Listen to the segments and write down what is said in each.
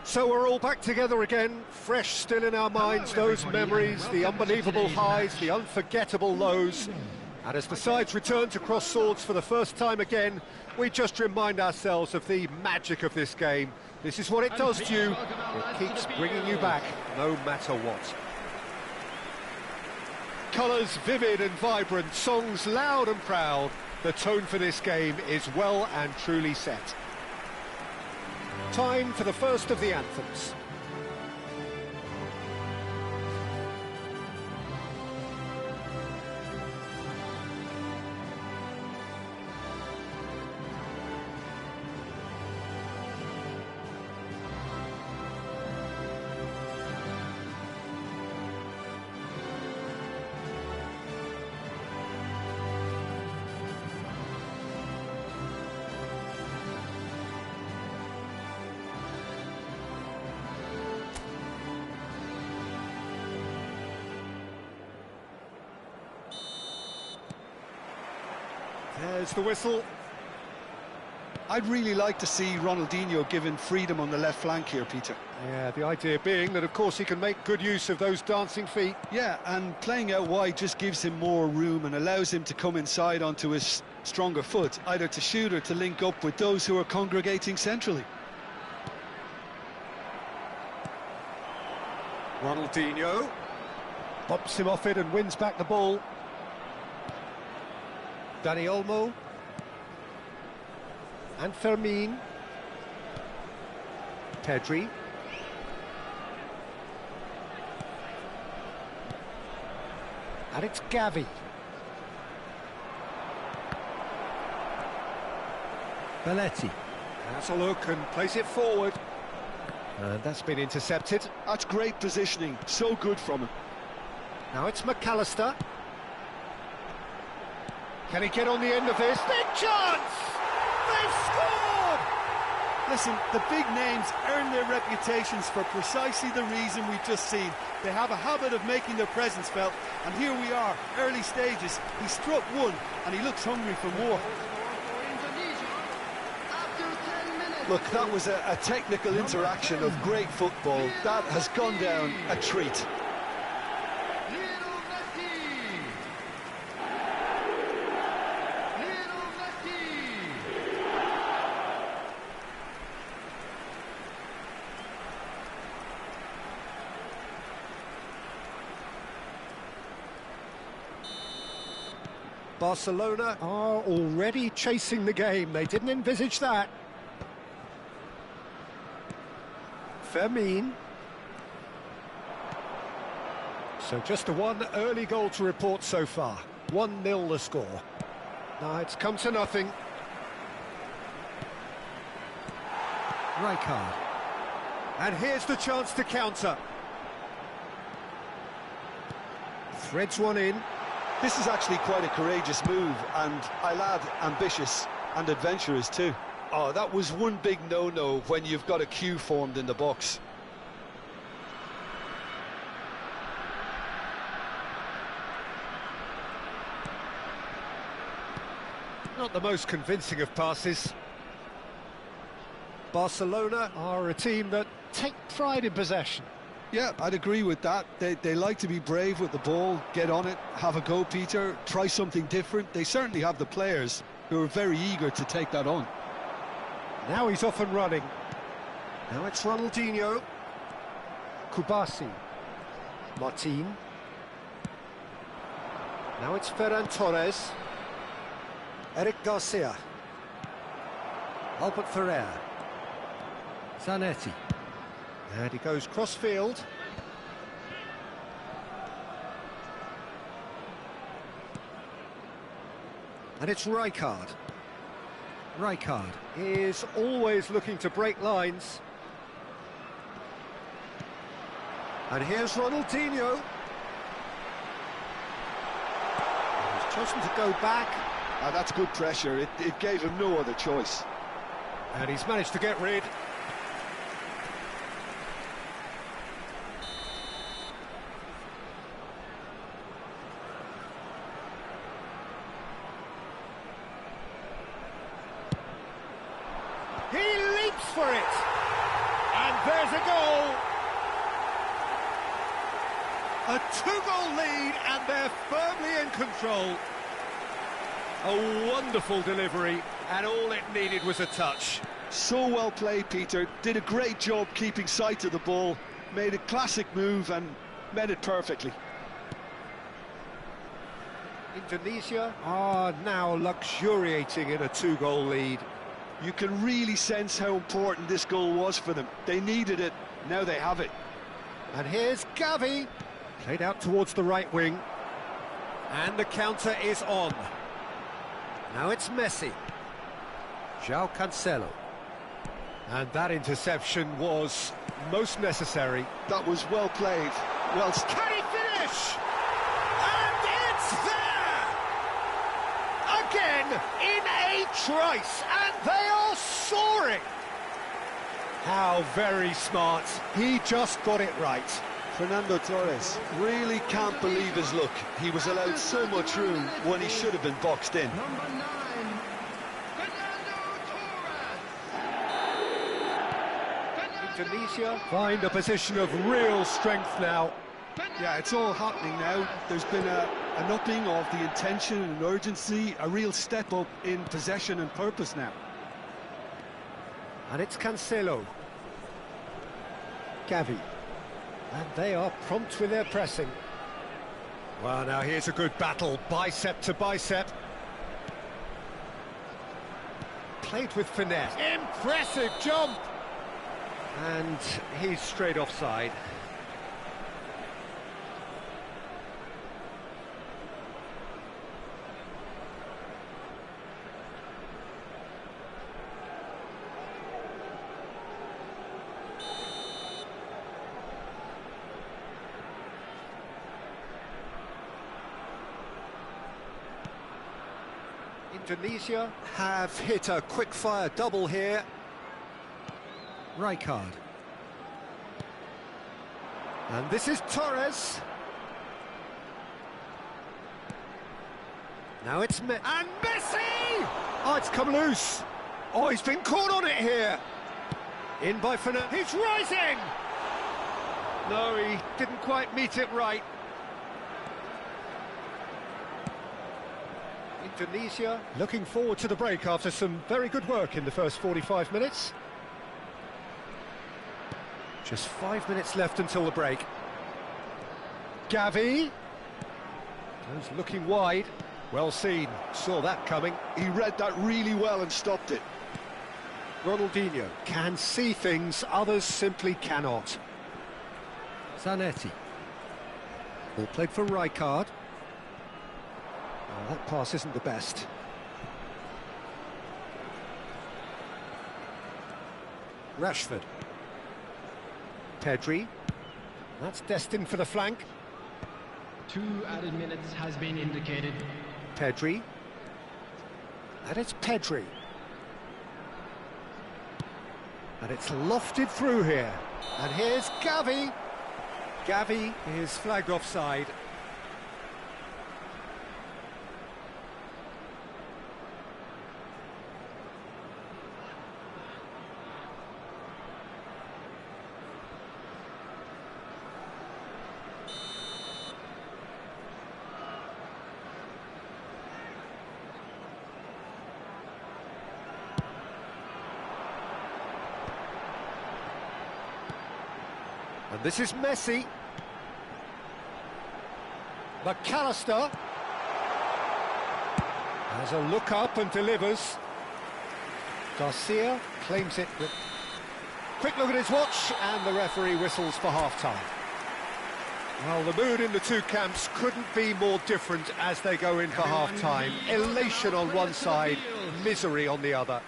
So we're all back together again, fresh still in our minds, those memories, the unbelievable highs, the unforgettable lows. And as the sides return to cross swords for the first time again, we just remind ourselves of the magic of this game. This is what it does to you. It keeps bringing you back, no matter what. Colours vivid and vibrant, songs loud and proud. The tone for this game is well and truly set. Time for the first of the anthems. There's the whistle. I'd really like to see Ronaldinho given freedom on the left flank here, Peter. Yeah, the idea being that, of course, he can make good use of those dancing feet. Yeah, and playing out wide just gives him more room and allows him to come inside onto his stronger foot, either to shoot or to link up with those who are congregating centrally. Ronaldinho bumps him off it and wins back the ball. Dani Olmo and Fermin. Pedri. And it's Gavi. Belletti has a look and plays it forward. And that's been intercepted. That's great positioning, so good from him. Now it's McAllister. Can he get on the end of this? Big chance! They've scored! Listen, the big names earn their reputations for precisely the reason we've just seen. They have a habit of making their presence felt, and here we are, early stages. He struck one, and he looks hungry for more. Look, that was a technical interaction of great football. That has gone down a treat. Barcelona are already chasing the game. They didn't envisage that. Fermin. So just the one early goal to report so far. 1-0 the score. Now it's come to nothing. Rijkaard. And here's the chance to counter. Threads one in. This is actually quite a courageous move, and I'll add ambitious and adventurous too. Oh, that was one big no-no when you've got a queue formed in the box. Not the most convincing of passes. Barcelona are a team that take pride in possession. Yeah, I'd agree with that. They like to be brave with the ball, get on it, have a go, Peter, try something different. They certainly have the players who are very eager to take that on. Now he's off and running. Now it's Ronaldinho. Kubasi. Martin. Now it's Ferran Torres. Eric Garcia. Albert Ferrer. Zanetti. And he goes cross-field. And it's Rijkaard. Rijkaard is always looking to break lines. And here's Ronaldinho. He's chosen to go back. That's good pressure. It gave him no other choice. And he's managed to get rid. He leaps for it! And there's a goal! A two-goal lead, and they're firmly in control. A wonderful delivery, and all it needed was a touch. So well played, Peter. Did a great job keeping sight of the ball, made a classic move and met it perfectly. Indonesia are now luxuriating in a two-goal lead. You can really sense how important this goal was for them. They needed it, now they have it. And here's Gavi, played out towards the right wing. And the counter is on. Now it's Messi. João Cancelo. And that interception was most necessary. That was well played. Well, can he finish? And it's there! Again, in a trice, and they are soaring! How very smart. He just got it right. Fernando Torres really can't believe his luck. He was allowed so much room when he should have been boxed in. Indonesia find a position of real strength now. Yeah, it's all happening now. There's been an upping of the intention and urgency, a real step up in possession and purpose now. And it's Cancelo. Gavi. And they are prompt with their pressing. Well, now here's a good battle, bicep to bicep. Played with finesse. Impressive jump! And he's straight offside. Indonesia have hit a quick-fire double here. Racikan. And this is Torres. Now it's and Messi! Oh, it's come loose. Oh, he's been caught on it here. In by Fernando. He's rising! No, he didn't quite meet it right. Indonesia looking forward to the break after some very good work in the first 45 minutes. Just 5 minutes left until the break. Gavi goes looking wide. Well seen, saw that coming. He read that really well and stopped it. Ronaldinho can see things others simply cannot. Zanetti. Ball played for Rijkaard. Oh, that pass isn't the best. Rashford. Pedri. That's destined for the flank. 2 added minutes has been indicated. Pedri. And it's Pedri. And it's lofted through here. And here's Gavi. Gavi is flagged offside. And this is Messi. McAllister has a look up and delivers. Garcia claims it. Quick look at his watch, and the referee whistles for half-time. Well, the mood in the two camps couldn't be more different as they go in for half-time. Elation on one side, misery on the other.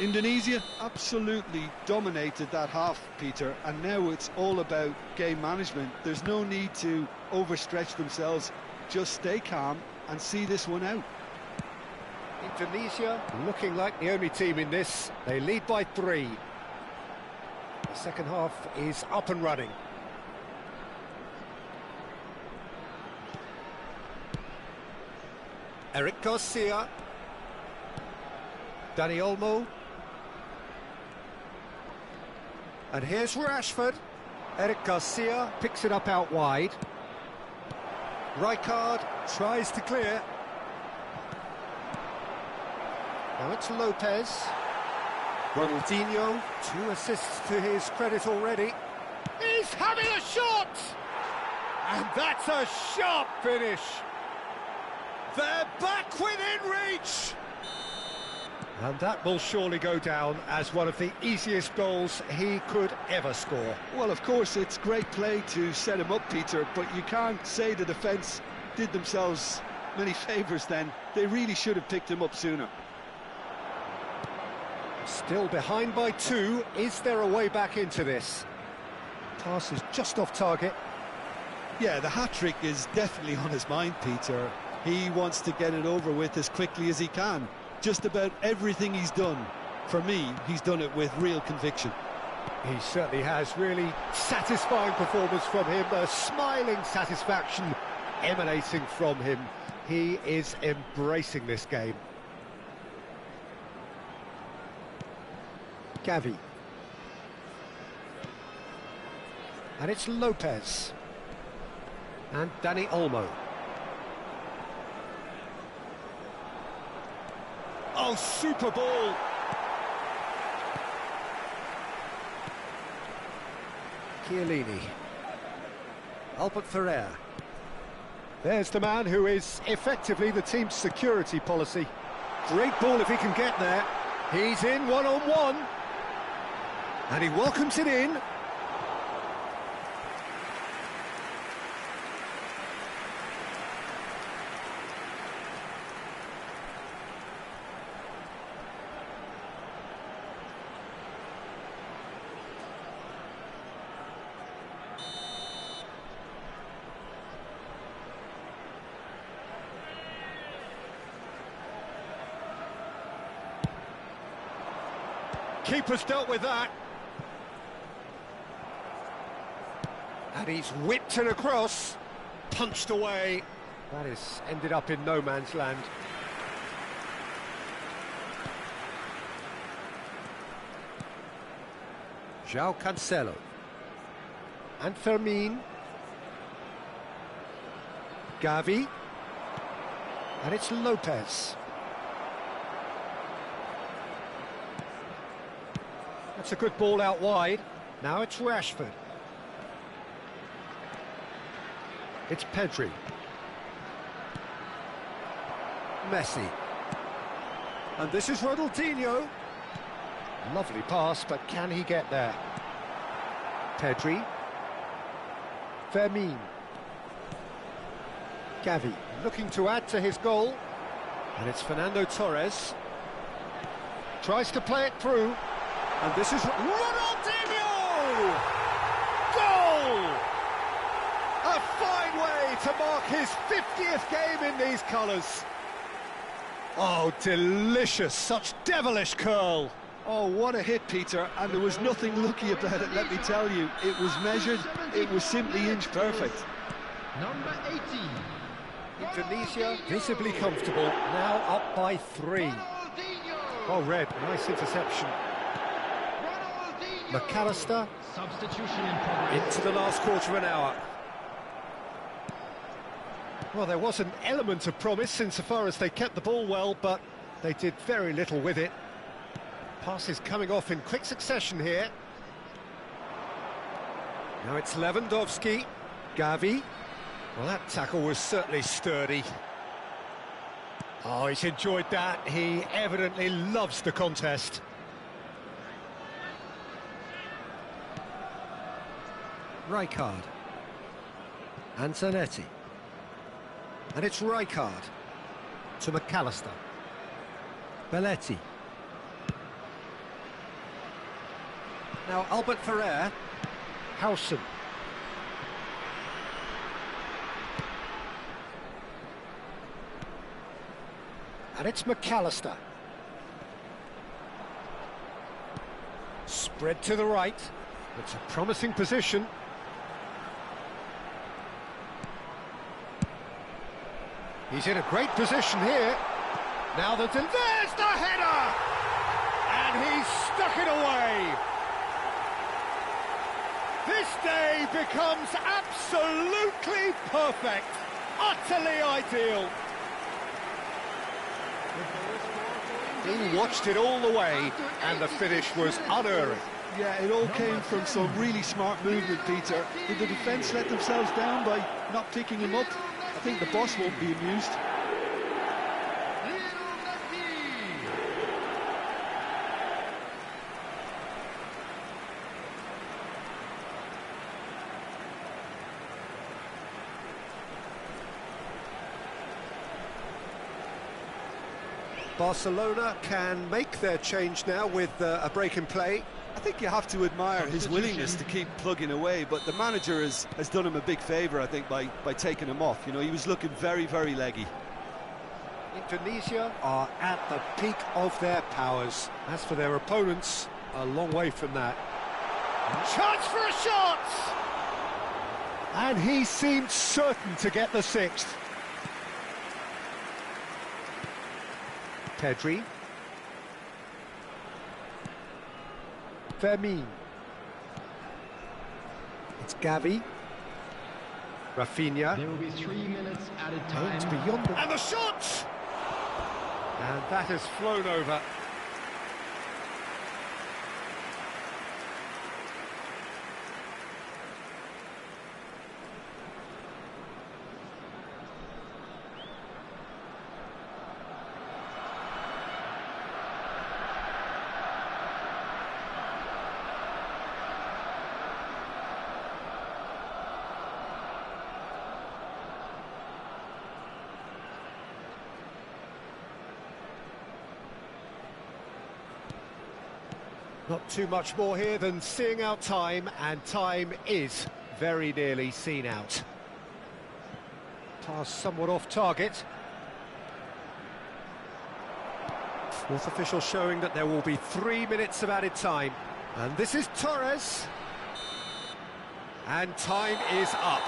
Indonesia absolutely dominated that half, Peter, and now it's all about game management. There's no need to overstretch themselves. Just stay calm and see this one out. Indonesia looking like the only team in this. They lead by 3. The second half is up and running. Eric Garcia. Dani Olmo. And here's Rashford. Eric Garcia picks it up out wide. Rijkaard tries to clear. Now it's Lopez. Ronaldinho, 2 assists to his credit already. He's having a shot! And that's a sharp finish. They're back within reach! And that will surely go down as one of the easiest goals he could ever score. Well, of course, it's great play to set him up, Peter, but you can't say the defence did themselves many favours then. They really should have picked him up sooner. Still behind by 2. Is there a way back into this? Pass is just off target. Yeah, the hat-trick is definitely on his mind, Peter. He wants to get it over with as quickly as he can. Just about everything he's done, for me, he's done it with real conviction. He certainly has. Really satisfying performance from him. A smiling satisfaction emanating from him. He is embracing this game. Gavi. And it's Lopez. And Dani Olmo. Oh, super ball! Chiellini. Albert Ferrer. There's the man who is effectively the team's security policy. Great ball if he can get there. He's in one-on-one. And he welcomes it in. Keeper's dealt with that. And he's whipped it across, punched away. That is ended up in no man's land. João Cancelo. And Fermin. Gavi. And it's Lopez. That's a good ball out wide. Now it's Rashford. It's Pedri. Messi. And this is Ronaldinho. Lovely pass, but can he get there? Pedri. Fermin. Gavi looking to add to his goal. And it's Fernando Torres. Tries to play it through. And this is Ronaldinho! Goal! A fine way to mark his 50th game in these colours. Oh, delicious, such devilish curl. Oh, what a hit, Peter, and there was nothing lucky about it, let me tell you. It was measured, it was simply inch perfect. Number 18. Indonesia visibly comfortable, now up by 3. Oh, red, nice interception. McAllister. Substitution in progress. Into the last quarter of an hour. Well, there was an element of promise insofar as they kept the ball well, but they did very little with it. Passes coming off in quick succession here. Now it's Lewandowski. Gavi. Well, that tackle was certainly sturdy. Oh, he's enjoyed that. He evidently loves the contest. Rijkaard. And Zanetti. And it's Rijkaard to McAllister. Belletti. Now Albert Ferrer. Howson. And it's McAllister. Spread to the right. It's a promising position. He's in a great position here. Now there's the header! And he's stuck it away. This day becomes absolutely perfect, utterly ideal. He watched it all the way, and the finish was unerring. Yeah, it all came from some really smart movement, Peter. Did the defence let themselves down by not picking him up? I think the boss won't be amused. Barcelona can make their change now with a break in play. I think you have to admire his willingness to keep plugging away, but the manager has done him a big favour, I think, by taking him off. You know, he was looking very, very leggy. Indonesia are at the peak of their powers. As for their opponents, a long way from that. Chance for a shot! And he seemed certain to get the sixth. Pedri. Fermin. It's Gavi. Rafinha. There will be 3 minutes added time. It's beyond the... And the shot! And that has flown over. Not too much more here than seeing out time, and time is very nearly seen out. Pass somewhat off target. Fourth official showing that there will be 3 minutes of added time. And this is Torres. And time is up.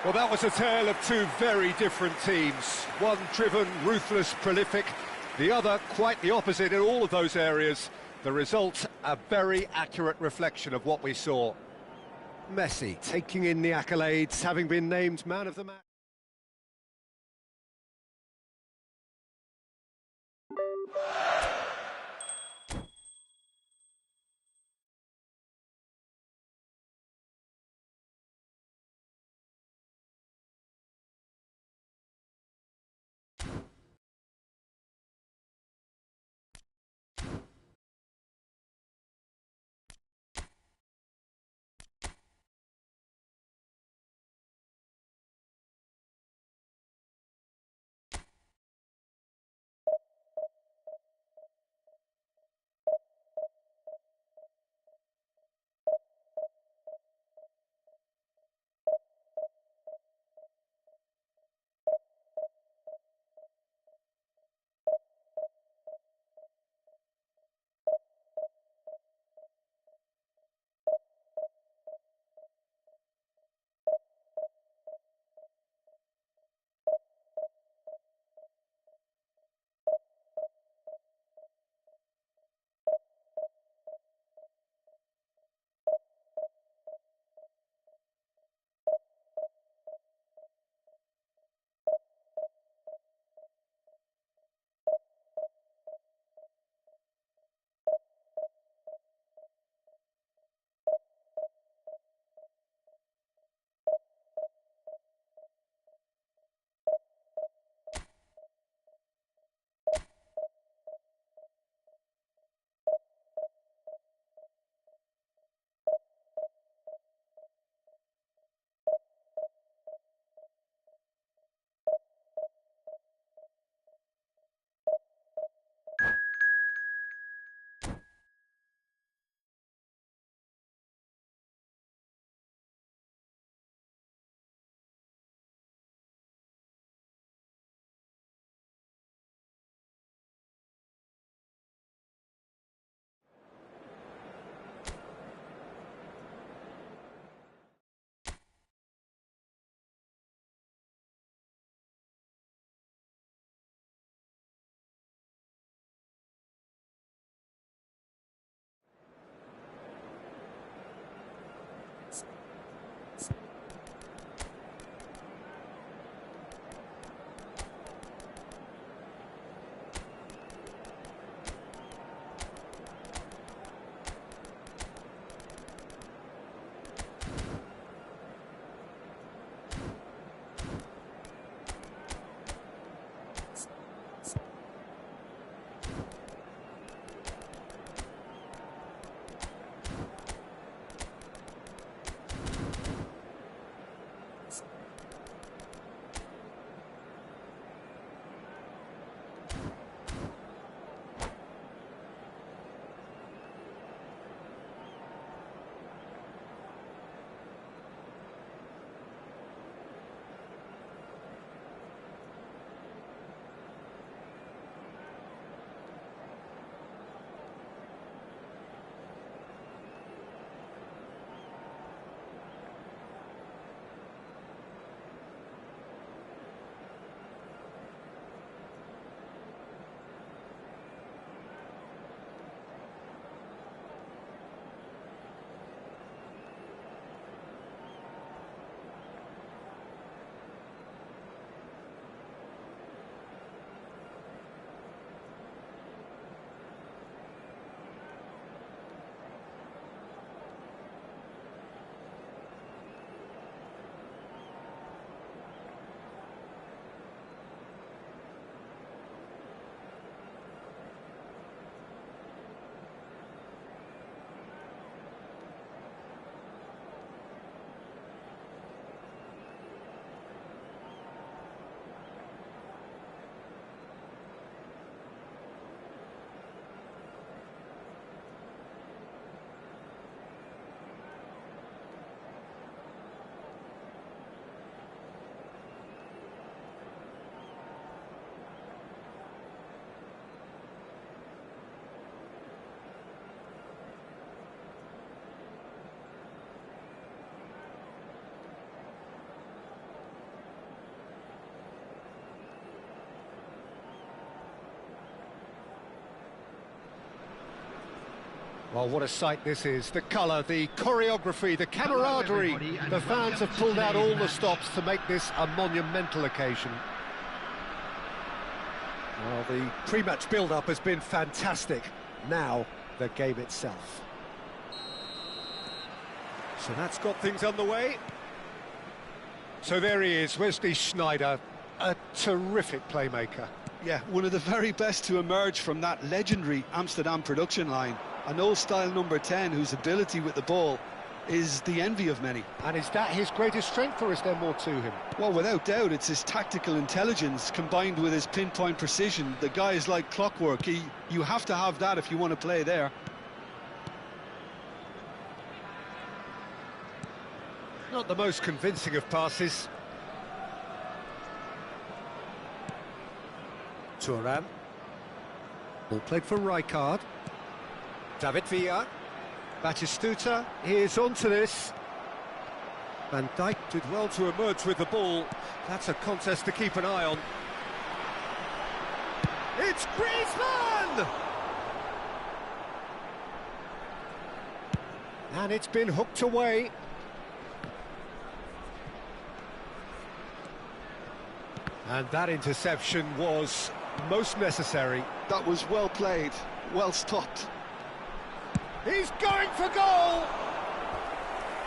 Well, that was a tale of two very different teams. One driven, ruthless, prolific. The other quite the opposite in all of those areas. The result, a very accurate reflection of what we saw. Messi taking in the accolades, having been named man of the match. Well, what a sight this is. The colour, the choreography, the camaraderie. The fans have pulled out all the stops to make this a monumental occasion. Well, the pre-match build-up has been fantastic. Now, the game itself. So that's got things underway. So there he is, Wesley Sneijder, a terrific playmaker. Yeah, one of the very best to emerge from that legendary Amsterdam production line. An old-style number 10 whose ability with the ball is the envy of many. And is that his greatest strength, or is there more to him? Well, without doubt, it's his tactical intelligence combined with his pinpoint precision. The guy is like clockwork. You have to have that if you want to play there. Not the most convincing of passes. Thuram. Ball played for Rijkaard. David Villa. Batistuta is onto this. Van Dijk did well to emerge with the ball. That's a contest to keep an eye on. It's Griezmann! And it's been hooked away. And that interception was most necessary. That was well played, well stopped. He's going for goal!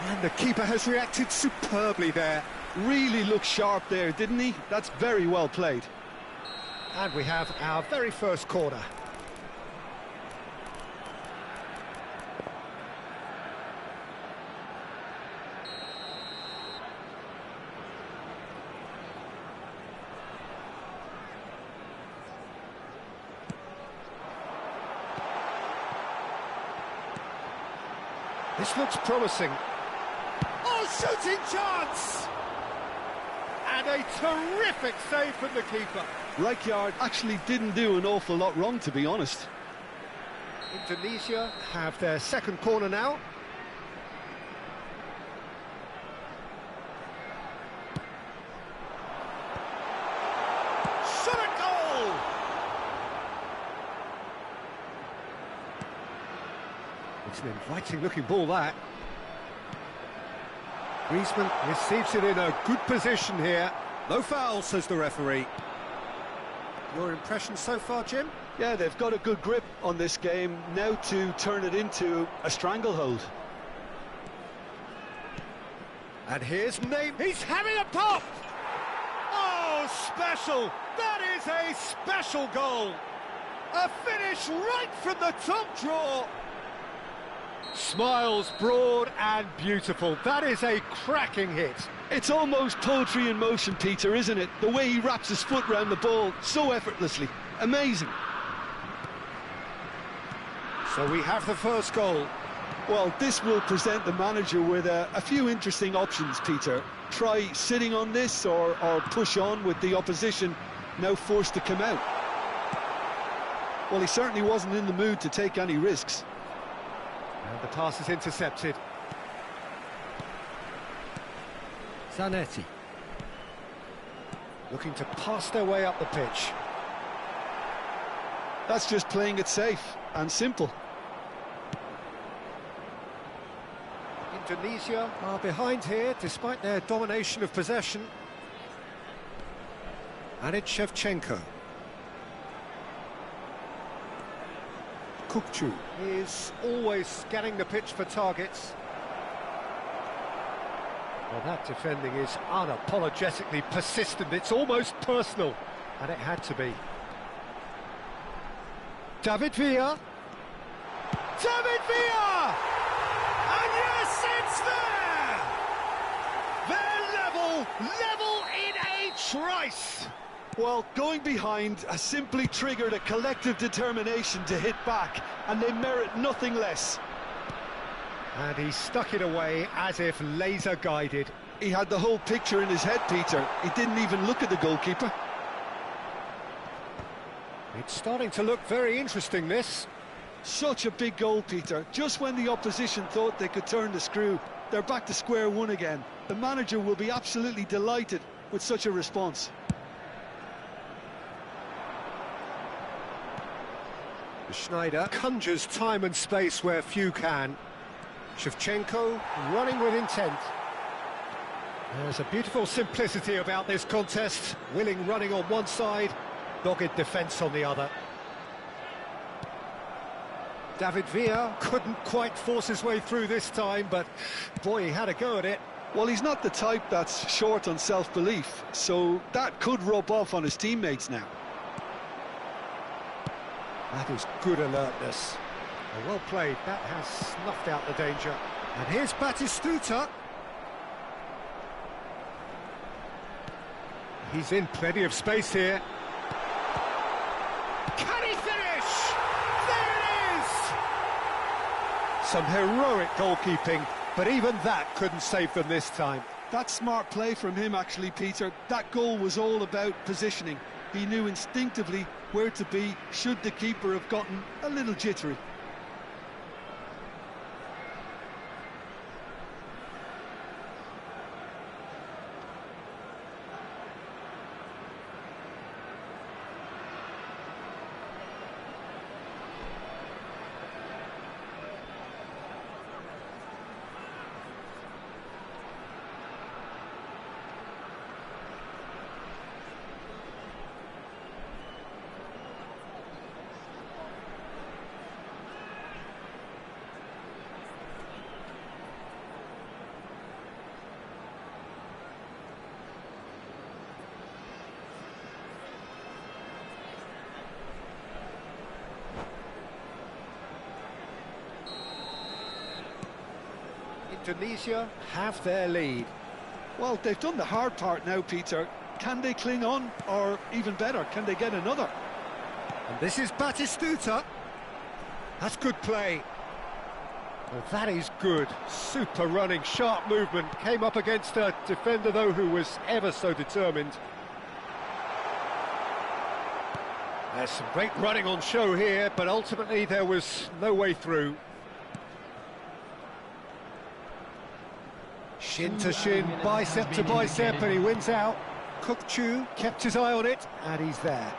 And the keeper has reacted superbly there. Really looked sharp there, didn't he? That's very well played. And we have our very first corner. This looks promising. Oh, shooting chance! And a terrific save from the keeper. Rijkaard actually didn't do an awful lot wrong, to be honest. Indonesia have their second corner now. Shot a goal! It's an inviting looking ball, that. Griezmann receives it in a good position here. No foul, says the referee. Your impression so far, Jim? Yeah, they've got a good grip on this game, now to turn it into a stranglehold. And here's Name. He's having a pop! Oh, special! That is a special goal! A finish right from the top draw! Smiles broad and beautiful. That is a cracking hit. It's almost poetry in motion, Peter, isn't it? The way he wraps his foot round the ball so effortlessly. Amazing. So we have the first goal. Well, this will present the manager with a few interesting options, Peter. Try sitting on this or push on with the opposition now forced to come out. Well, he certainly wasn't in the mood to take any risks. And the pass is intercepted. Zanetti. Looking to pass their way up the pitch. That's just playing it safe and simple. Indonesia are behind here, despite their domination of possession. And it's Shevchenko. Kukçu is always scanning the pitch for targets. Well, that defending is unapologetically persistent. It's almost personal, and it had to be. David Villa. David Villa! And yes, it's there! They're level in a trice! Well, going behind has simply triggered a collective determination to hit back, and they merit nothing less. And he stuck it away as if laser-guided. He had the whole picture in his head, Peter. He didn't even look at the goalkeeper. It's starting to look very interesting, this. Such a big goal, Peter. Just when the opposition thought they could turn the screw, they're back to square one again. The manager will be absolutely delighted with such a response. Schneider conjures time and space where few can. Shevchenko running with intent. There's a beautiful simplicity about this contest. Willing running on one side, dogged defence on the other. David Villa couldn't quite force his way through this time, but boy, he had a go at it. Well, he's not the type that's short on self-belief, so that could rub off on his teammates now. That is good alertness. Well played, that has snuffed out the danger. And here's Batistuta. He's in plenty of space here. Can he finish? There it is! Some heroic goalkeeping, but even that couldn't save them this time. That's smart play from him, actually, Peter. That goal was all about positioning. He knew instinctively where to be should the keeper have gotten a little jittery. Indonesia have their lead. Well, they've done the hard part now, Peter. Can they cling on, or even better, can they get another? And this is Batistuta. That's good play. Well, that is good. Super running, sharp movement. Came up against a defender, though, who was ever so determined. There's some great running on show here, but ultimately there was no way through. Shin to shin, bicep to bicep, and he wins out. Kukchu kept his eye on it, and he's there.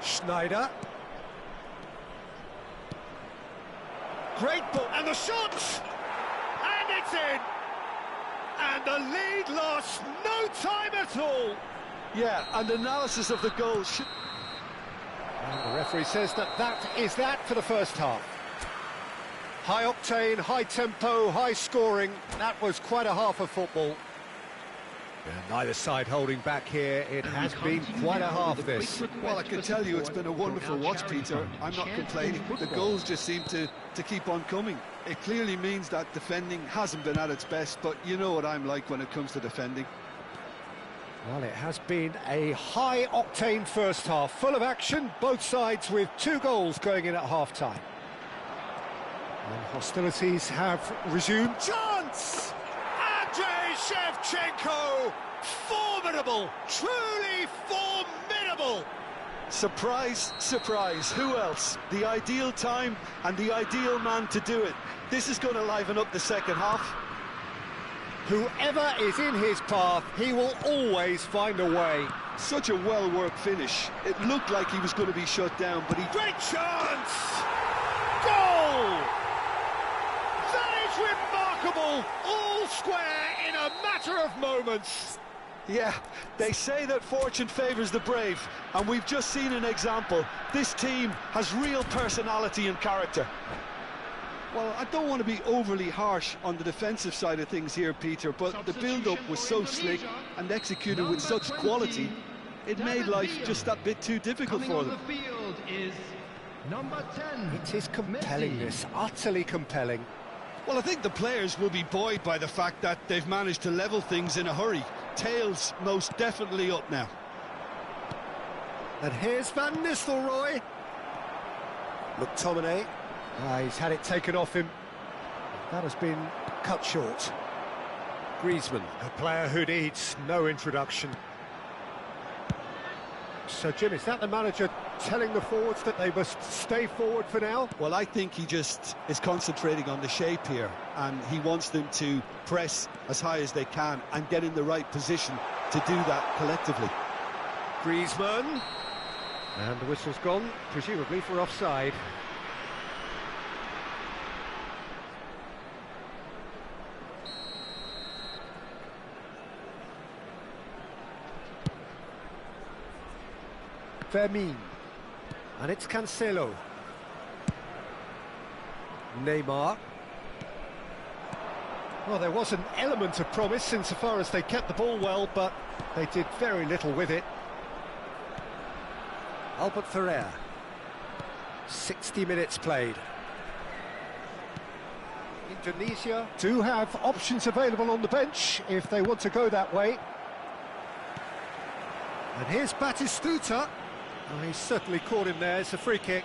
Schneider. Great ball, and the shot! And it's in! And the lead lost no time at all! Yeah, and analysis of the goal. And the referee says that is that for the first half. High octane, high tempo, high scoring. That was quite a half of football. And neither side holding back here. It has been quite a half, this. Well, I can tell you it's been a wonderful watch, Peter. I'm not complaining. The goals just seem to keep on coming. It clearly means that defending hasn't been at its best, but you know what I'm like when it comes to defending. Well, it has been a high-octane first half, full of action, both sides with 2 goals going in at half-time. And hostilities have resumed. Chance! Andrei Shevchenko! Formidable! Truly formidable! Surprise, surprise. Who else? The ideal time and the ideal man to do it. This is going to liven up the second half. Whoever is in his path, he will always find a way. Such a well-worked finish. It looked like he was going to be shut down, but he... Great chance! Goal! That is remarkable! All square in a matter of moments. Yeah, they say that fortune favours the brave, and we've just seen an example. This team has real personality and character. Well, I don't want to be overly harsh on the defensive side of things here, Peter, but the build-up was so slick and executed with such quality, it made life just that bit too difficult for them. It is compelling, this, utterly compelling. Well, I think the players will be buoyed by the fact that they've managed to level things in a hurry. Tails most definitely up now. And here's Van Nistelrooy. McTominay. He's had it taken off him. That has been cut short. Griezmann, a player who needs no introduction. So, Jim, is that the manager telling the forwards that they must stay forward for now? Well, I think he just is concentrating on the shape here, and he wants them to press as high as they can and get in the right position to do that collectively. Griezmann. And the whistle's gone, presumably for offside. Fermin. And it's Cancelo. Neymar. Well, there was an element of promise insofar as they kept the ball well, but they did very little with it. Albert Ferrer. 60 minutes played. Indonesia do have options available on the bench if they want to go that way. And here's Batistuta. Oh, he's certainly caught him there. It's a free kick.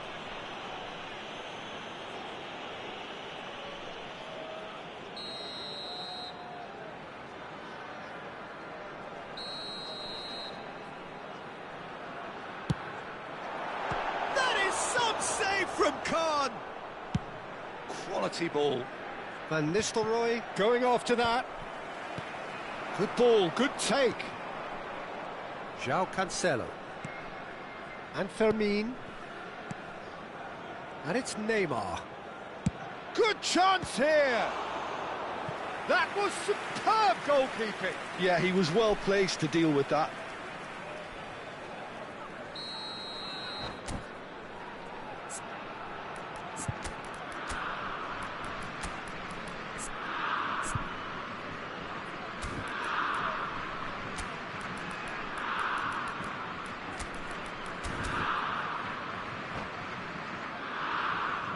Save from Khan. Quality ball. Van Nistelrooy going after that. Good ball, good take. João Cancelo. And Fermin. And it's Neymar. Good chance here. That was superb goalkeeping. Yeah, he was well placed to deal with that.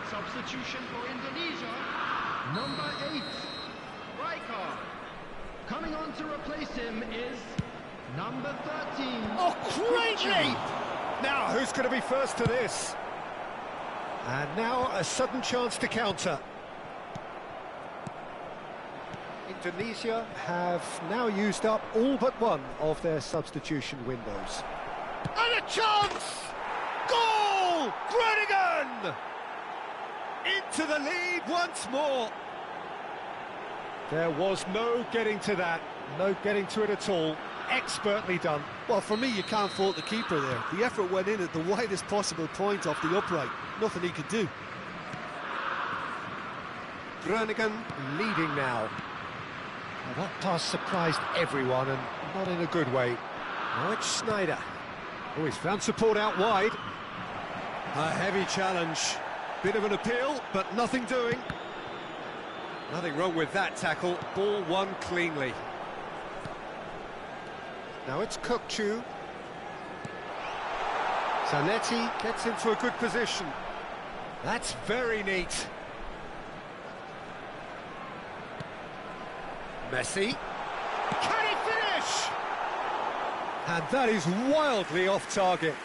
Substitution for Indonesia, number 8, striker. Coming on to replace him is number 13. Oh, great leap! Now, who's going to be first to this? And now a sudden chance to counter. Indonesia have now used up all but one of their substitution windows. And a chance! Goal! Groningen! Into the lead once more. There was no getting to that, no getting to it at all. Expertly done. Well, for me, you can't fault the keeper there. The effort went in at the widest possible point off the upright. Nothing he could do. Groningen leading now. Well, that pass surprised everyone, and not in a good way. Now it's Schneider. Oh, he's found support out wide. A heavy challenge. Bit of an appeal, but nothing doing. Nothing wrong with that tackle. Ball won cleanly. Now it's Kukçu. Zanetti gets into a good position. That's very neat. Messi. Can he finish? And that is wildly off target.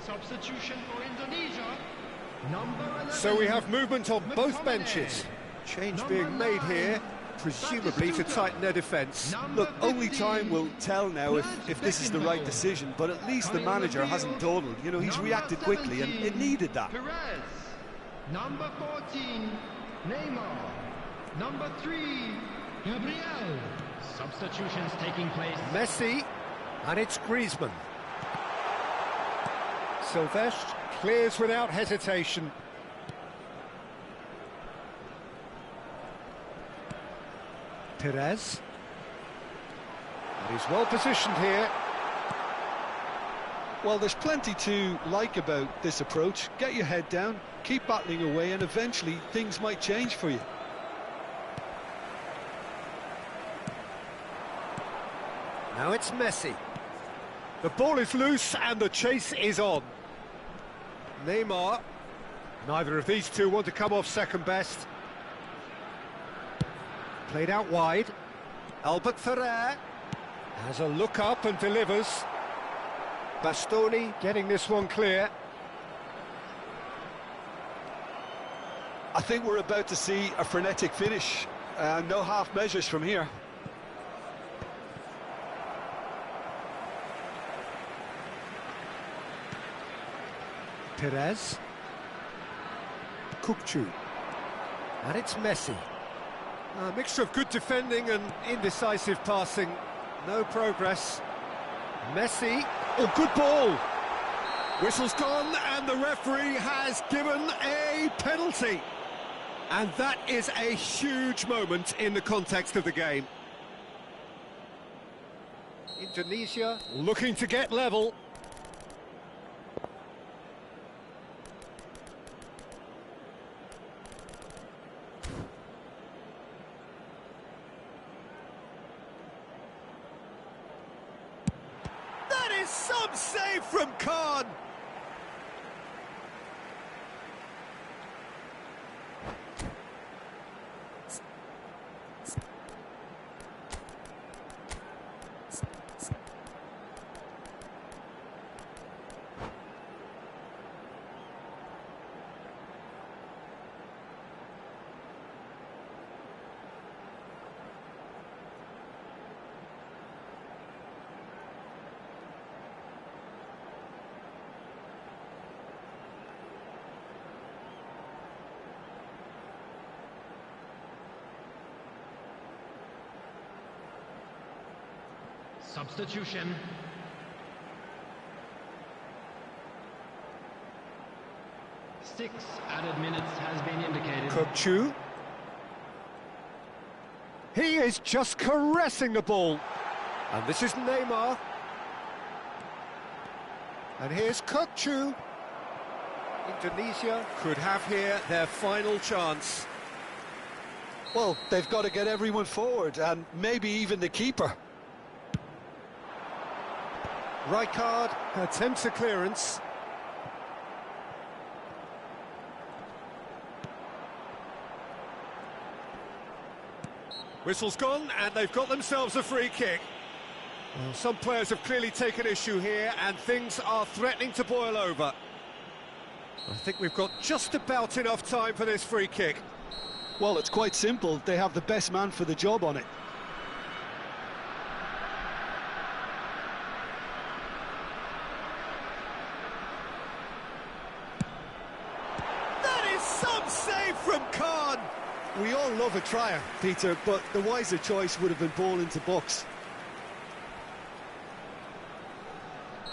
Substitution for Indonesia, number 11. So we have movement on both benches. Change Number being made 9, here, presumably to tighten their defence. Look, only time will tell now if this is the right decision, but at least the manager hasn't dawdled. You know, he's reacted quickly, and it needed that. Perez, number 14, Neymar, number 3, Gabriel. Substitutions taking place. Messi, and it's Griezmann. Silvestre clears without hesitation. Perez. And he's well positioned here. Well, there's plenty to like about this approach. Get your head down, keep battling away, and eventually things might change for you. Now it's Messi. The ball is loose and the chase is on. Neymar. Neither of these two want to come off second best. Played out wide. Albert Ferrer has a look up and delivers. Bastoni getting this one clear. I think we're about to see a frenetic finish. No half measures from here. Perez. Kukçu. And it's Messi. A mixture of good defending and indecisive passing. No progress. Messi. Oh, good ball. Whistle's gone and the referee has given a penalty. And that is a huge moment in the context of the game. Indonesia looking to get level. Some save from Khan. Substitution. Six added minutes has been indicated. Kukçu. He is just caressing the ball. And this is Neymar. And here's Kukçu. Indonesia could have here their final chance. Well, they've got to get everyone forward, and maybe even the keeper. Rijkaard attempts a clearance. Whistle's gone and they've got themselves a free kick. Well, some players have clearly taken issue here and things are threatening to boil over. I think we've got just about enough time for this free kick. Well, it's quite simple. They have the best man for the job on it. Some save from Khan. We all love a tryer, Peter, but the wiser choice would have been ball into box.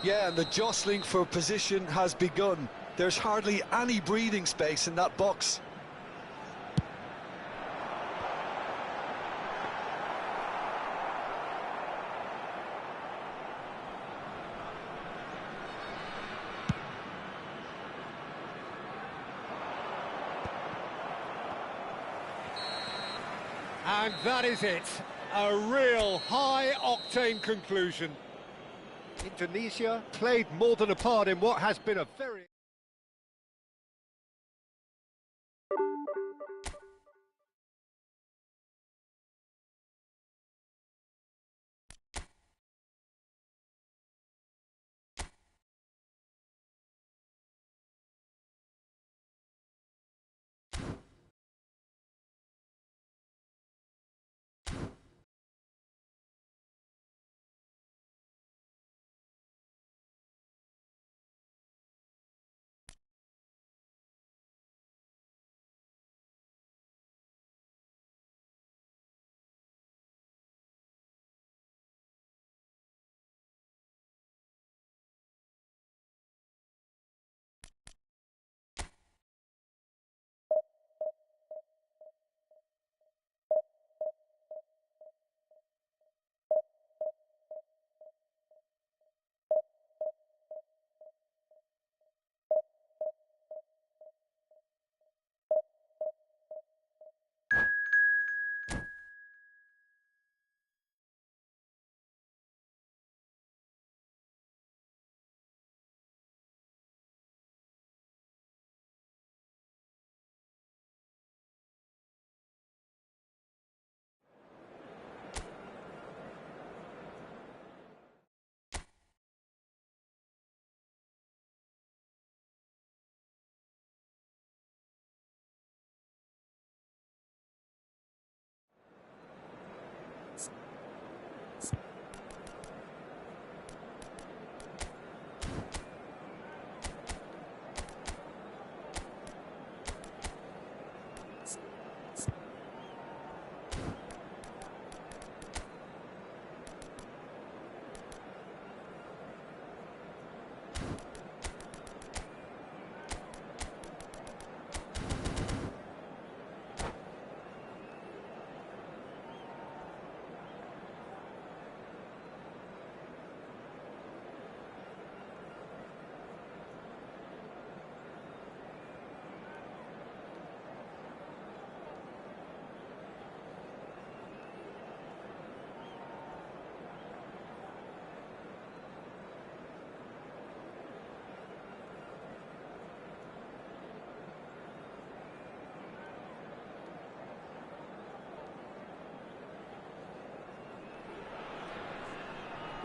Yeah, and the jostling for position has begun. There's hardly any breathing space in that box. And that is it. A real high-octane conclusion. Indonesia played more than a part in what has been a very...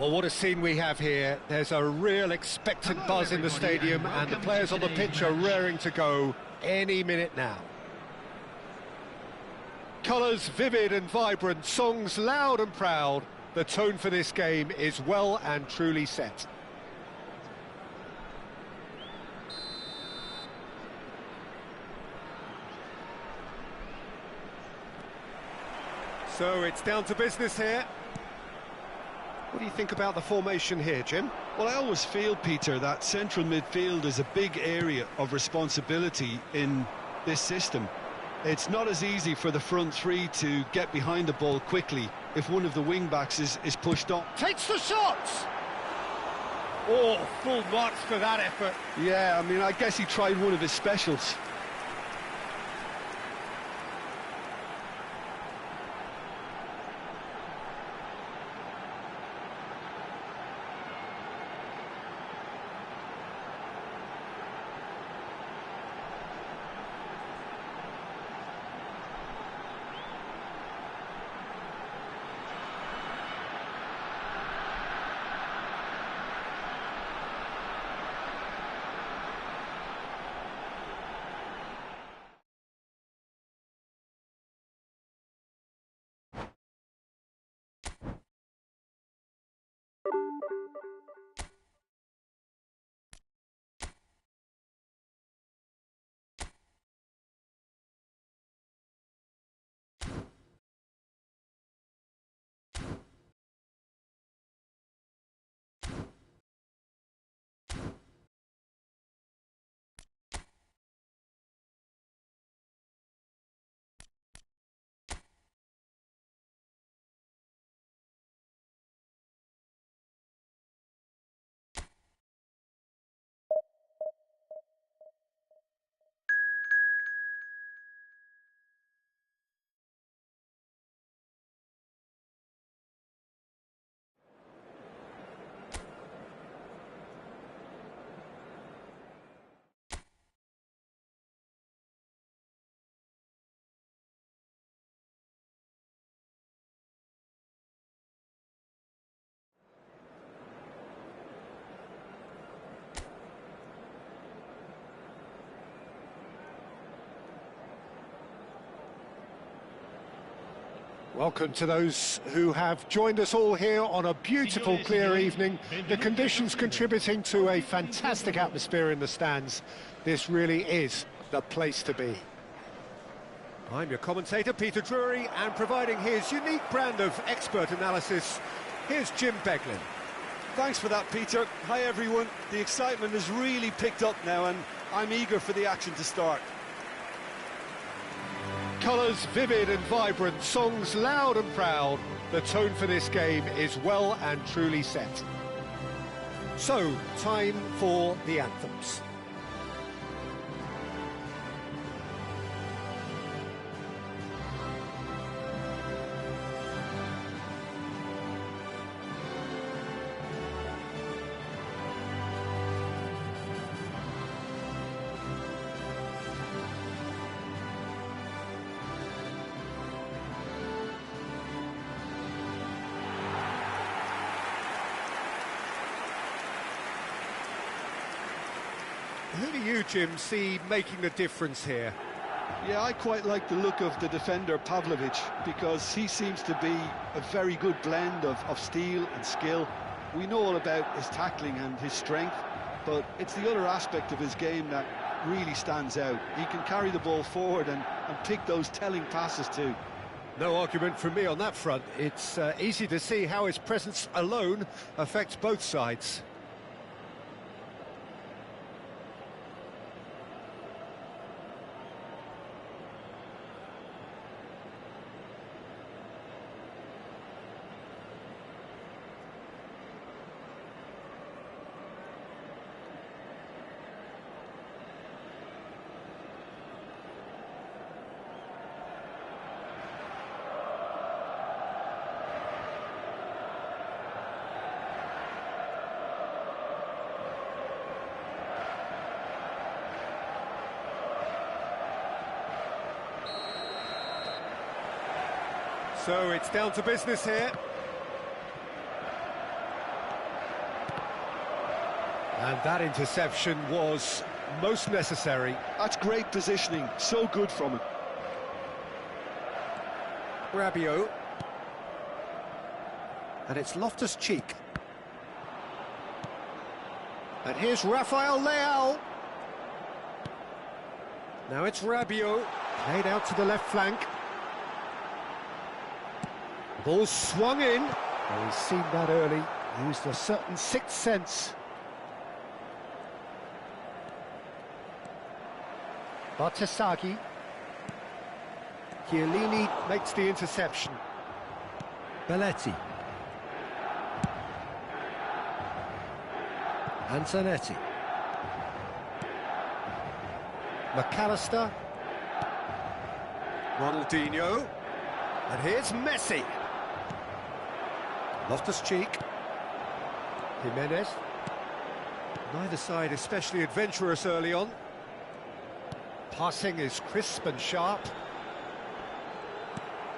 Well, what a scene we have here. There's a real expectant buzz in the stadium, and the players on the pitch are raring to go any minute now. Colours vivid and vibrant, songs loud and proud. The tone for this game is well and truly set. So it's down to business here. What do you think about the formation here, Jim? Well, I always feel, Peter, that central midfield is a big area of responsibility in this system. It's not as easy for the front three to get behind the ball quickly if one of the wing-backs is pushed on. Takes the shots! Oh, full marks for that effort. Yeah, I mean, I guess he tried one of his specials. Welcome to those who have joined us all here on a beautiful, clear evening. The conditions contributing to a fantastic atmosphere in the stands. This really is the place to be. I'm your commentator, Peter Drury, and providing his unique brand of expert analysis, here's Jim Beglin. Thanks for that, Peter. Hi, everyone. The excitement has really picked up now, and I'm eager for the action to start. Colours vivid and vibrant, songs loud and proud. The tone for this game is well and truly set. So, time for the anthems. Who do you, Jim, see making the difference here? Yeah, I quite like the look of the defender, Pavlovic, because he seems to be a very good blend of steel and skill. We know all about his tackling and his strength, but it's the other aspect of his game that really stands out. He can carry the ball forward and pick those telling passes too. No argument from me on that front. It's easy to see how his presence alone affects both sides. So it's down to business here. And that interception was most necessary. That's great positioning, so good from him. Rabiot. And it's Loftus-Cheek. And here's Rafael Leao. Now it's Rabiot, played out to the left flank. Ball swung in. Oh, he's seen that early, used a certain sixth sense. Bartasagi. Chiellini makes the interception. Belletti. Antonetti. McAllister. Ronaldinho. And here's Messi. Loftus-Cheek. Jimenez. Neither side especially adventurous early on. Passing is crisp and sharp.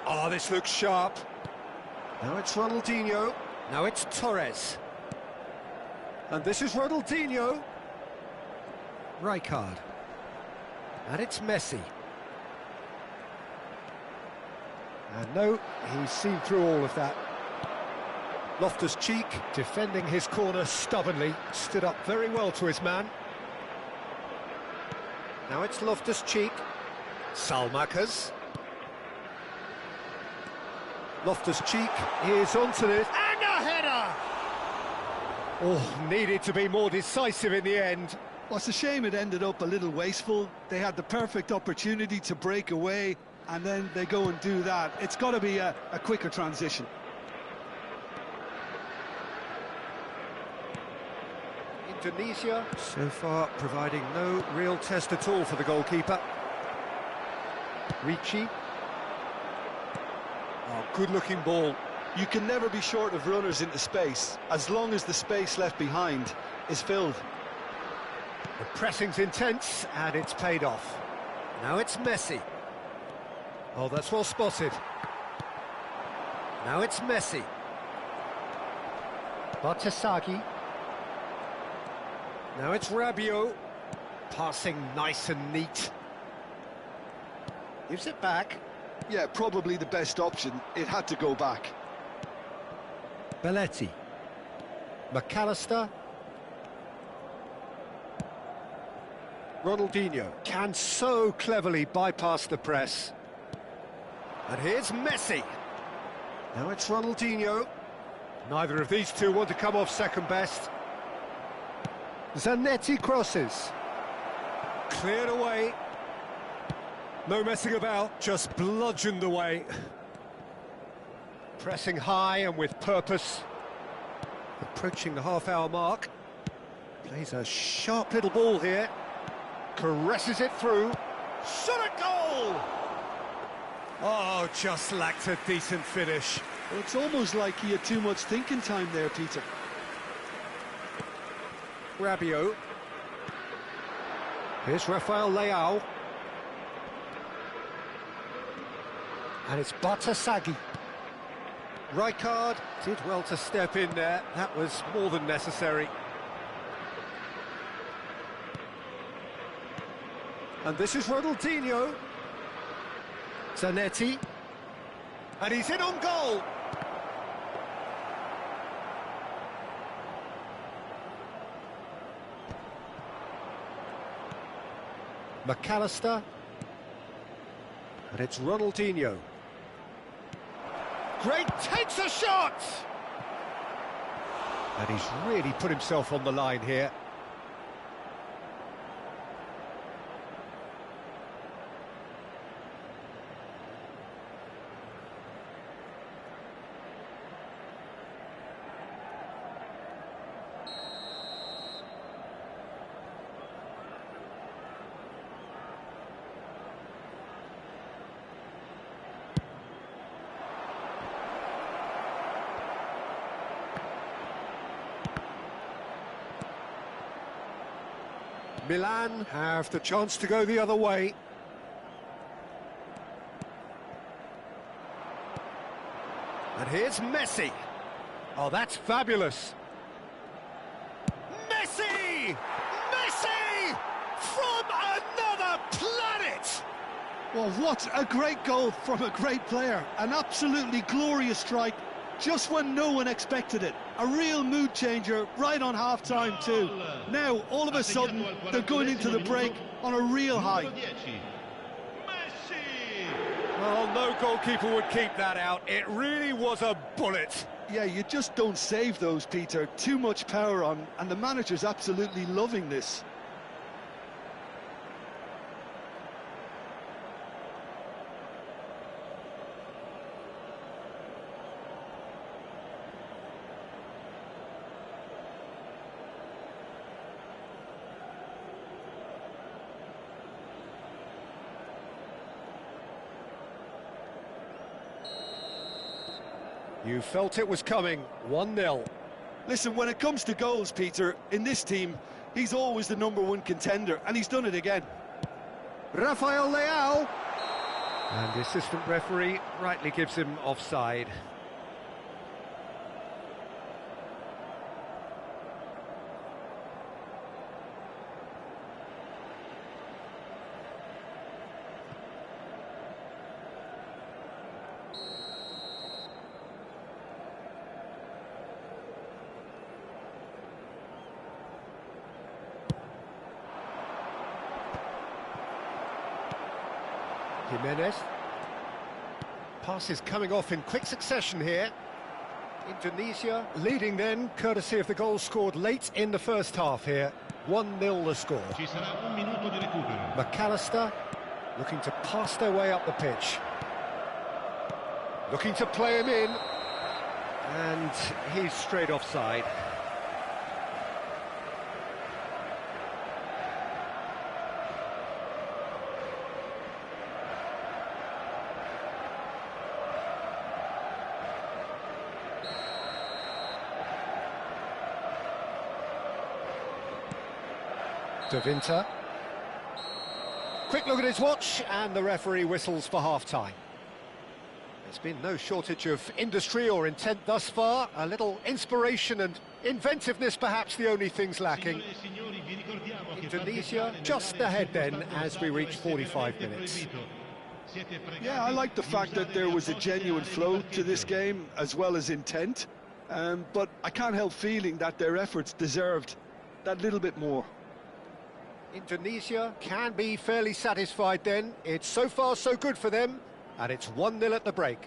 Oh, this looks sharp. Now it's Ronaldinho. Now it's Torres. And this is Ronaldinho. Rijkaard. And it's Messi. And no, he's seen through all of that. Loftus-Cheek, defending his corner stubbornly, stood up very well to his man. Now it's Loftus-Cheek. Salmakas. Loftus-Cheek is onto this. And a header! Oh, needed to be more decisive in the end. Well, it's a shame it ended up a little wasteful. They had the perfect opportunity to break away, and then they go and do that. It's got to be a quicker transition. Indonesia, so far, providing no real test at all for the goalkeeper. Ricci. Oh, good-looking ball. You can never be short of runners into space, as long as the space left behind is filled. The pressing's intense, and it's paid off. Now it's Messi. Oh, that's well spotted. Now it's Messi. Bartasagi. Now it's Rabiot. Passing nice and neat. Gives it back. Yeah, probably the best option. It had to go back. Belletti. McAllister. Ronaldinho can so cleverly bypass the press. And here's Messi. Now it's Ronaldinho. Neither of these two want to come off second best. Zanetti crosses. Cleared away. No messing about, just bludgeoned away. Pressing high and with purpose. Approaching the half-hour mark. Plays a sharp little ball here. Caresses it through. Shot a goal! Oh, just lacked a decent finish. Well, it's almost like he had too much thinking time there, Peter. Rabiot. Here's Rafael Leao. And it's Bartasagi. Rijkaard did well to step in there. That was more than necessary. And this is Ronaldinho. Zanetti. And he's in on goal. McAllister. And it's Ronaldinho. Great, takes a shot! And he's really put himself on the line here. Milan have the chance to go the other way. And here's Messi. Oh, that's fabulous. Messi! Well, what a great goal from a great player. An absolutely glorious strike, just when no one expected it. A real mood changer right on half-time too. Now, all of a sudden, they're going into the break on a real high. Well, no goalkeeper would keep that out. It really was a bullet. Yeah, you just don't save those, Peter. Too much power on, and the manager's absolutely loving this. You felt it was coming, 1-0. Listen, when it comes to goals, Peter, in this team, he's always the #1 contender, and he's done it again. Rafael Leao. And the assistant referee rightly gives him offside. Jimenez. Passes coming off in quick succession here. Indonesia leading then, courtesy of the goal scored late in the first half here. 1-0 the score. McAllister looking to pass their way up the pitch. Looking to play him in. And he's straight offside. De Winter. Quick look at his watch, and the referee whistles for half-time. There's been no shortage of industry or intent thus far. A little inspiration and inventiveness, perhaps the only things lacking. Indonesia just ahead then as we reach 45 minutes. Yeah, I like the fact that there was a genuine flow to this game, as well as intent. But I can't help feeling that their efforts deserved that little bit more. Indonesia can be fairly satisfied then. It's so far so good for them, and it's 1-0 at the break.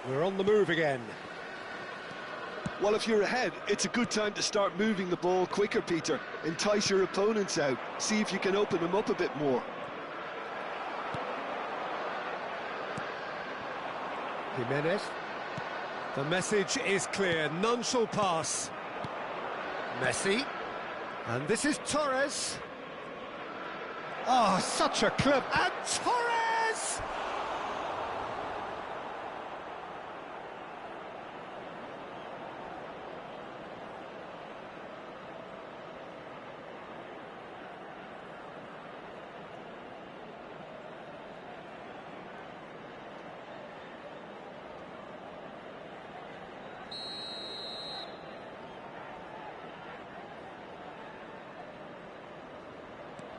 We're on the move again. Well, if you're ahead, it's a good time to start moving the ball quicker, Peter. Entice your opponents out. See if you can open them up a bit more. Jimenez. The message is clear. None shall pass. Messi. And this is Torres. Oh, such a clip. And Torres!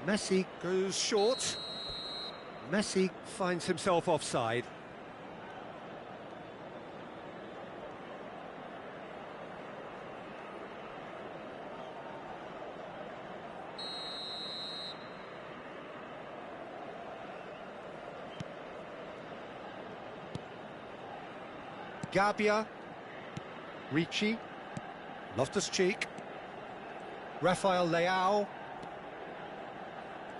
Messi goes short. Messi finds himself offside. Gabia. Ricci. Loftus-Cheek. Rafael Leao.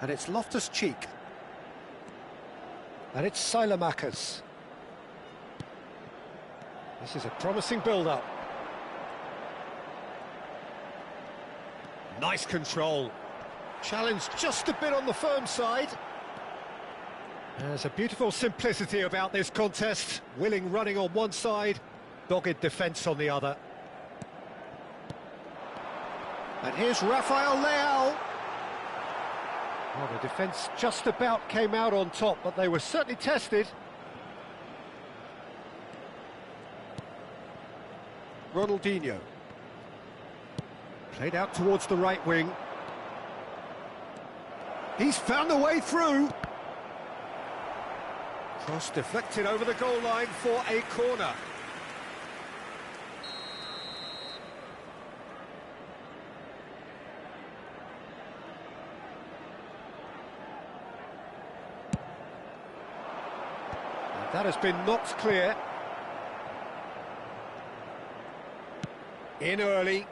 And it's Loftus-Cheek. And it's Silamakers. This is a promising build-up. Nice control. Challenge just a bit on the firm side. There's a beautiful simplicity about this contest. Willing running on one side, dogged defence on the other. And here's Rafael Leao. Well, the defence just about came out on top, but they were certainly tested. Ronaldinho. Played out towards the right wing. He's found a way through. Cross deflected over the goal line for a corner. That has been knocked clear. In early.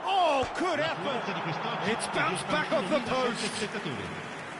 Oh, good effort! It's bounced back off the post.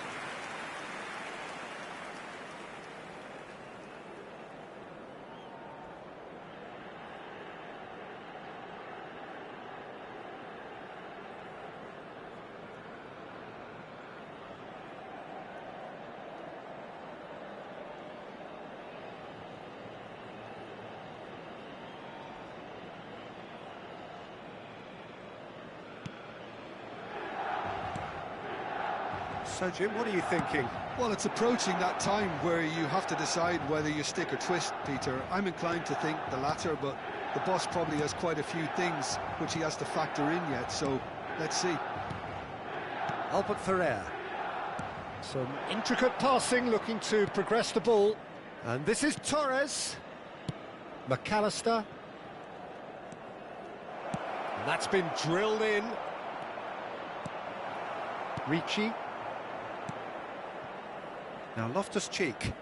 So, Jim, what are you thinking? Well, it's approaching that time where you have to decide whether you stick or twist, Peter. I'm inclined to think the latter, but the boss probably has quite a few things which he has to factor in yet, so let's see. Albert Ferrer. Some intricate passing, looking to progress the ball. And this is Torres. McAllister. And that's been drilled in. Ricci. Now Loftus-Cheek.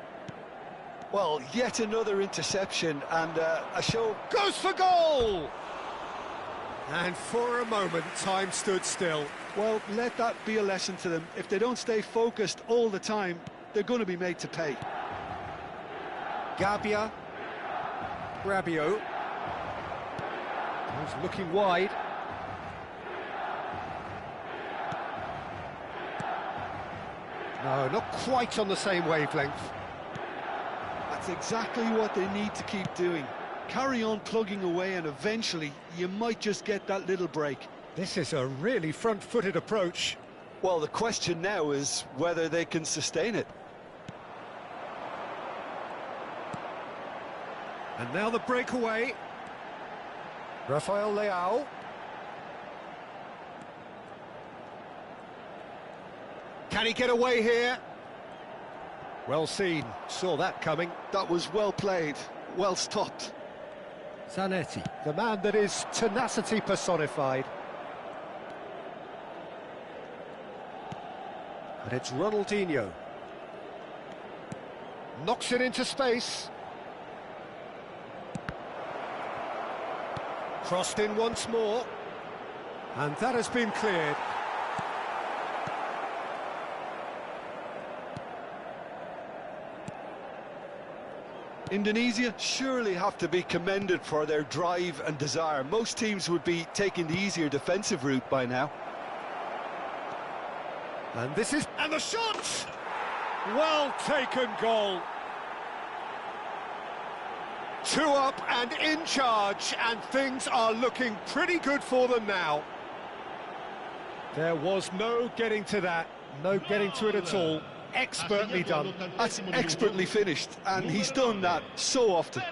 Well, yet another interception and a show... Goes for goal! And for a moment, time stood still. Well, let that be a lesson to them. If they don't stay focused all the time, they're going to be made to pay. Gabia. Rabiot. He's looking wide. No, not quite on the same wavelength. That's exactly what they need to keep doing. Carry on plugging away and eventually you might just get that little break. This is a really front-footed approach. Well, the question now is whether they can sustain it. And now the breakaway. Rafael Leao. Can he get away here? Well seen, saw that coming. That was well played, well stopped. Zanetti, the man that is tenacity personified. And it's Ronaldinho. Knocks it into space. Crossed in once more. And that has been cleared. Indonesia surely have to be commended for their drive and desire. Most teams would be taking the easier defensive route by now. And this is... and the shot! Well taken goal. 2 up and in charge, and things are looking pretty good for them now. There was no getting to that, no getting to it at all. Expertly done. That's expertly finished, and he's done that so often.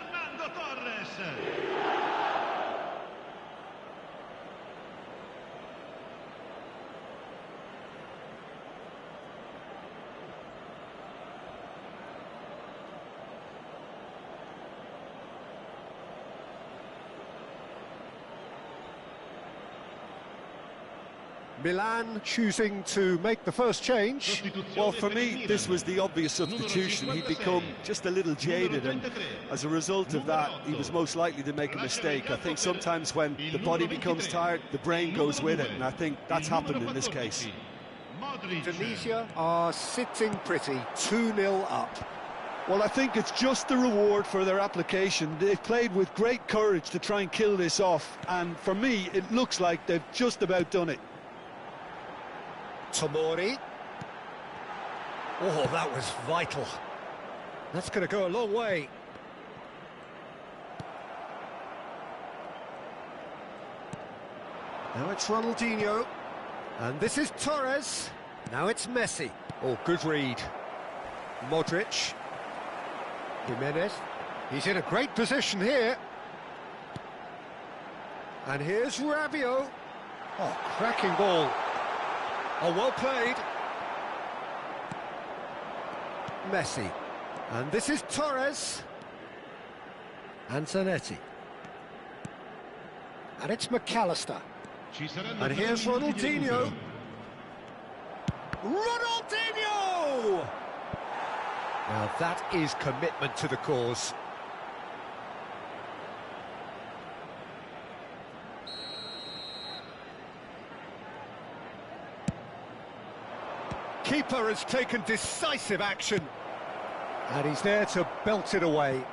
Milan choosing to make the first change. Well, for me, this was the obvious substitution. He'd become just a little jaded, and as a result of that, he was most likely to make a mistake. I think sometimes when the body becomes tired, the brain goes with it, and I think that's happened in this case. Indonesia are sitting pretty, 2-0 up. Well, I think it's just the reward for their application. They've played with great courage to try and kill this off, and for me, it looks like they've just about done it. Tomori. Oh, that was vital. That's going to go a long way. Now it's Ronaldinho. And this is Torres. Now it's Messi. Oh, good read. Modric. Jimenez. He's in a great position here. And here's Rabiot. Oh, cracking ball. Oh, well played. Messi. And this is Torres. And Zanetti. And it's McAllister. And here's Ronaldinho. Ronaldinho! Now that is commitment to the cause. Keeper has taken decisive action. And he's there to belt it away.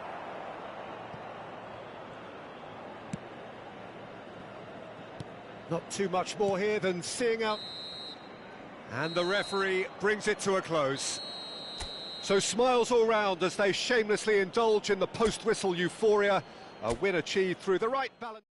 Not too much more here than seeing out. And the referee brings it to a close. So smiles all round as they shamelessly indulge in the post-whistle euphoria. A win achieved through the right balance.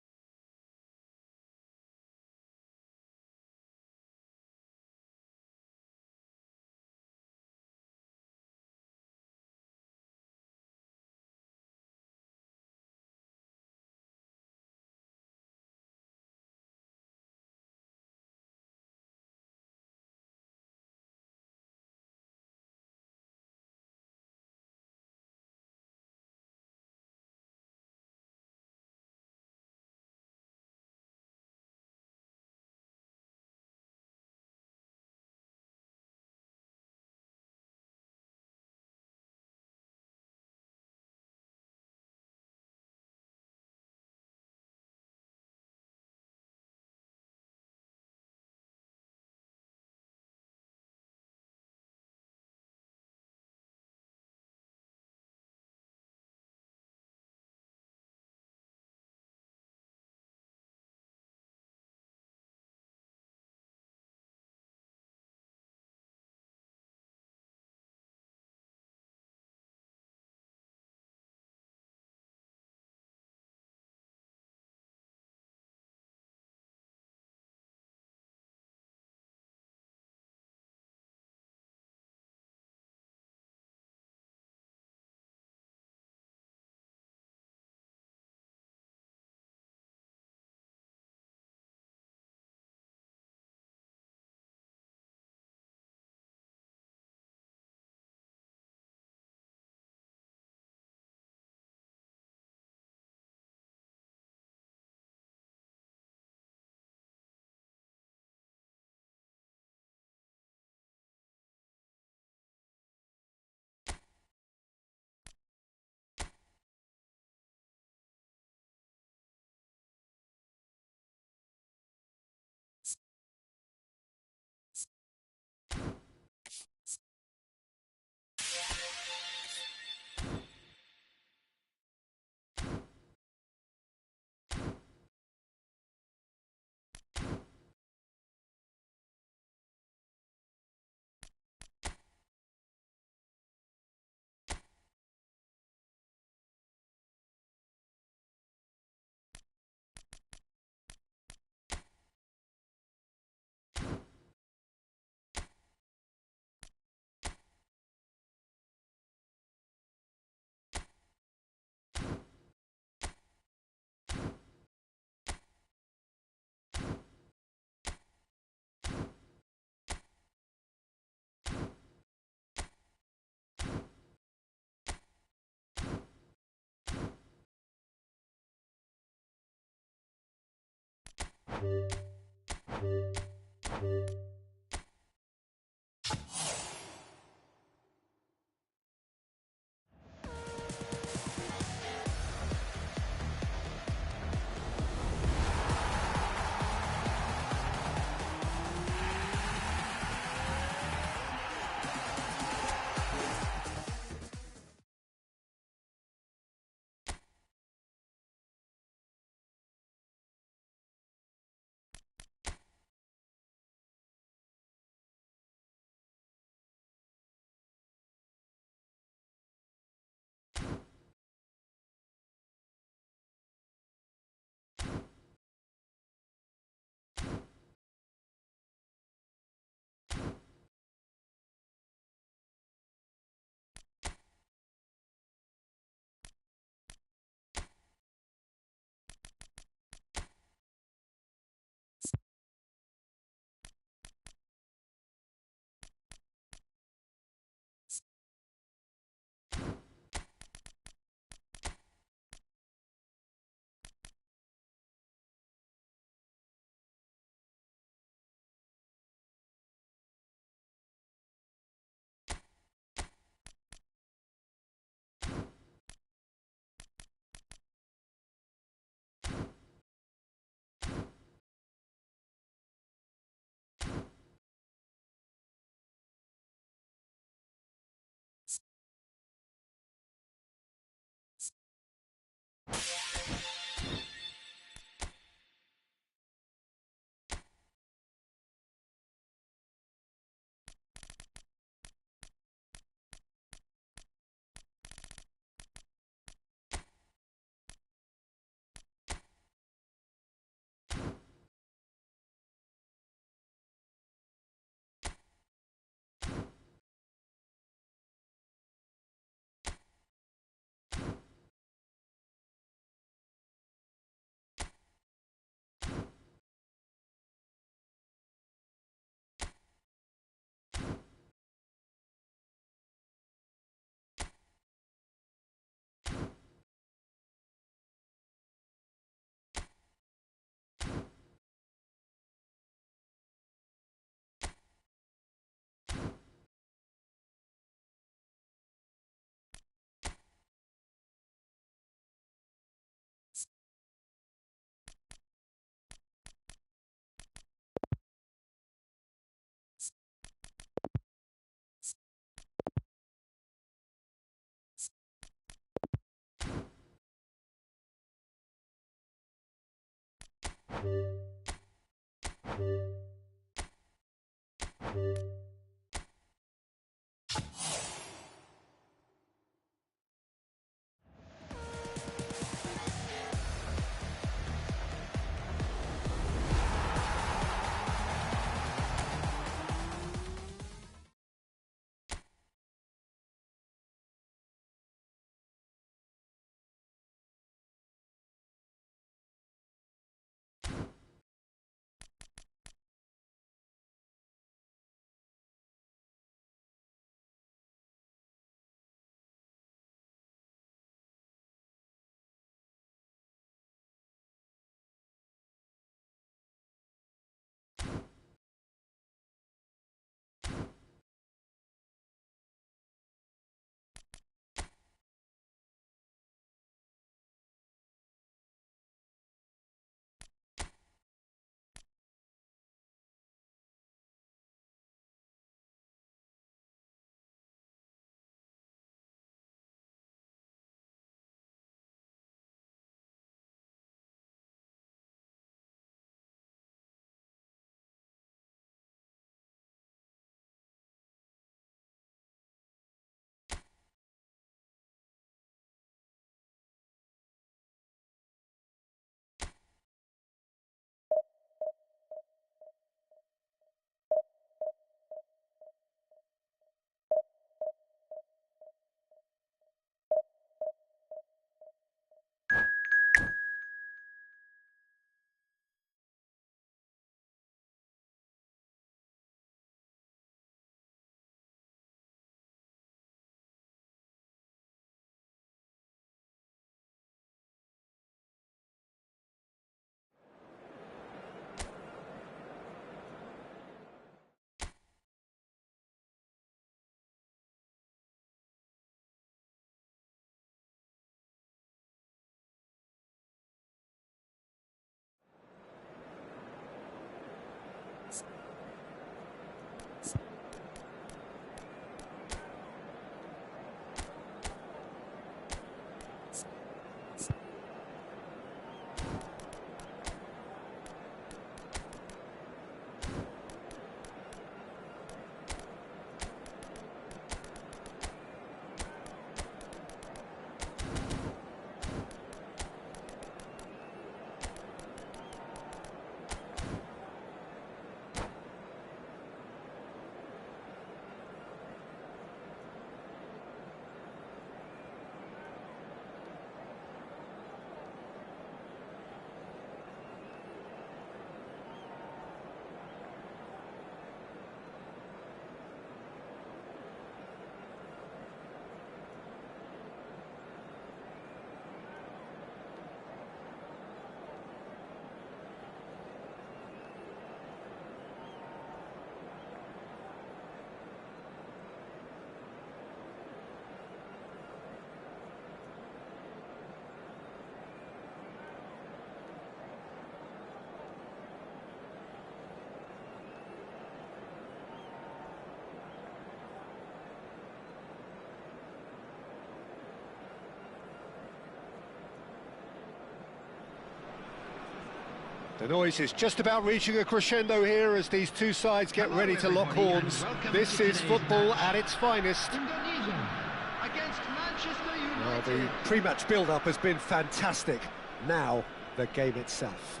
The noise is just about reaching a crescendo here as these two sides get ready to lock horns. This is football at its finest. Against Manchester United. Well, the pre-match build-up has been fantastic. Now, the game itself.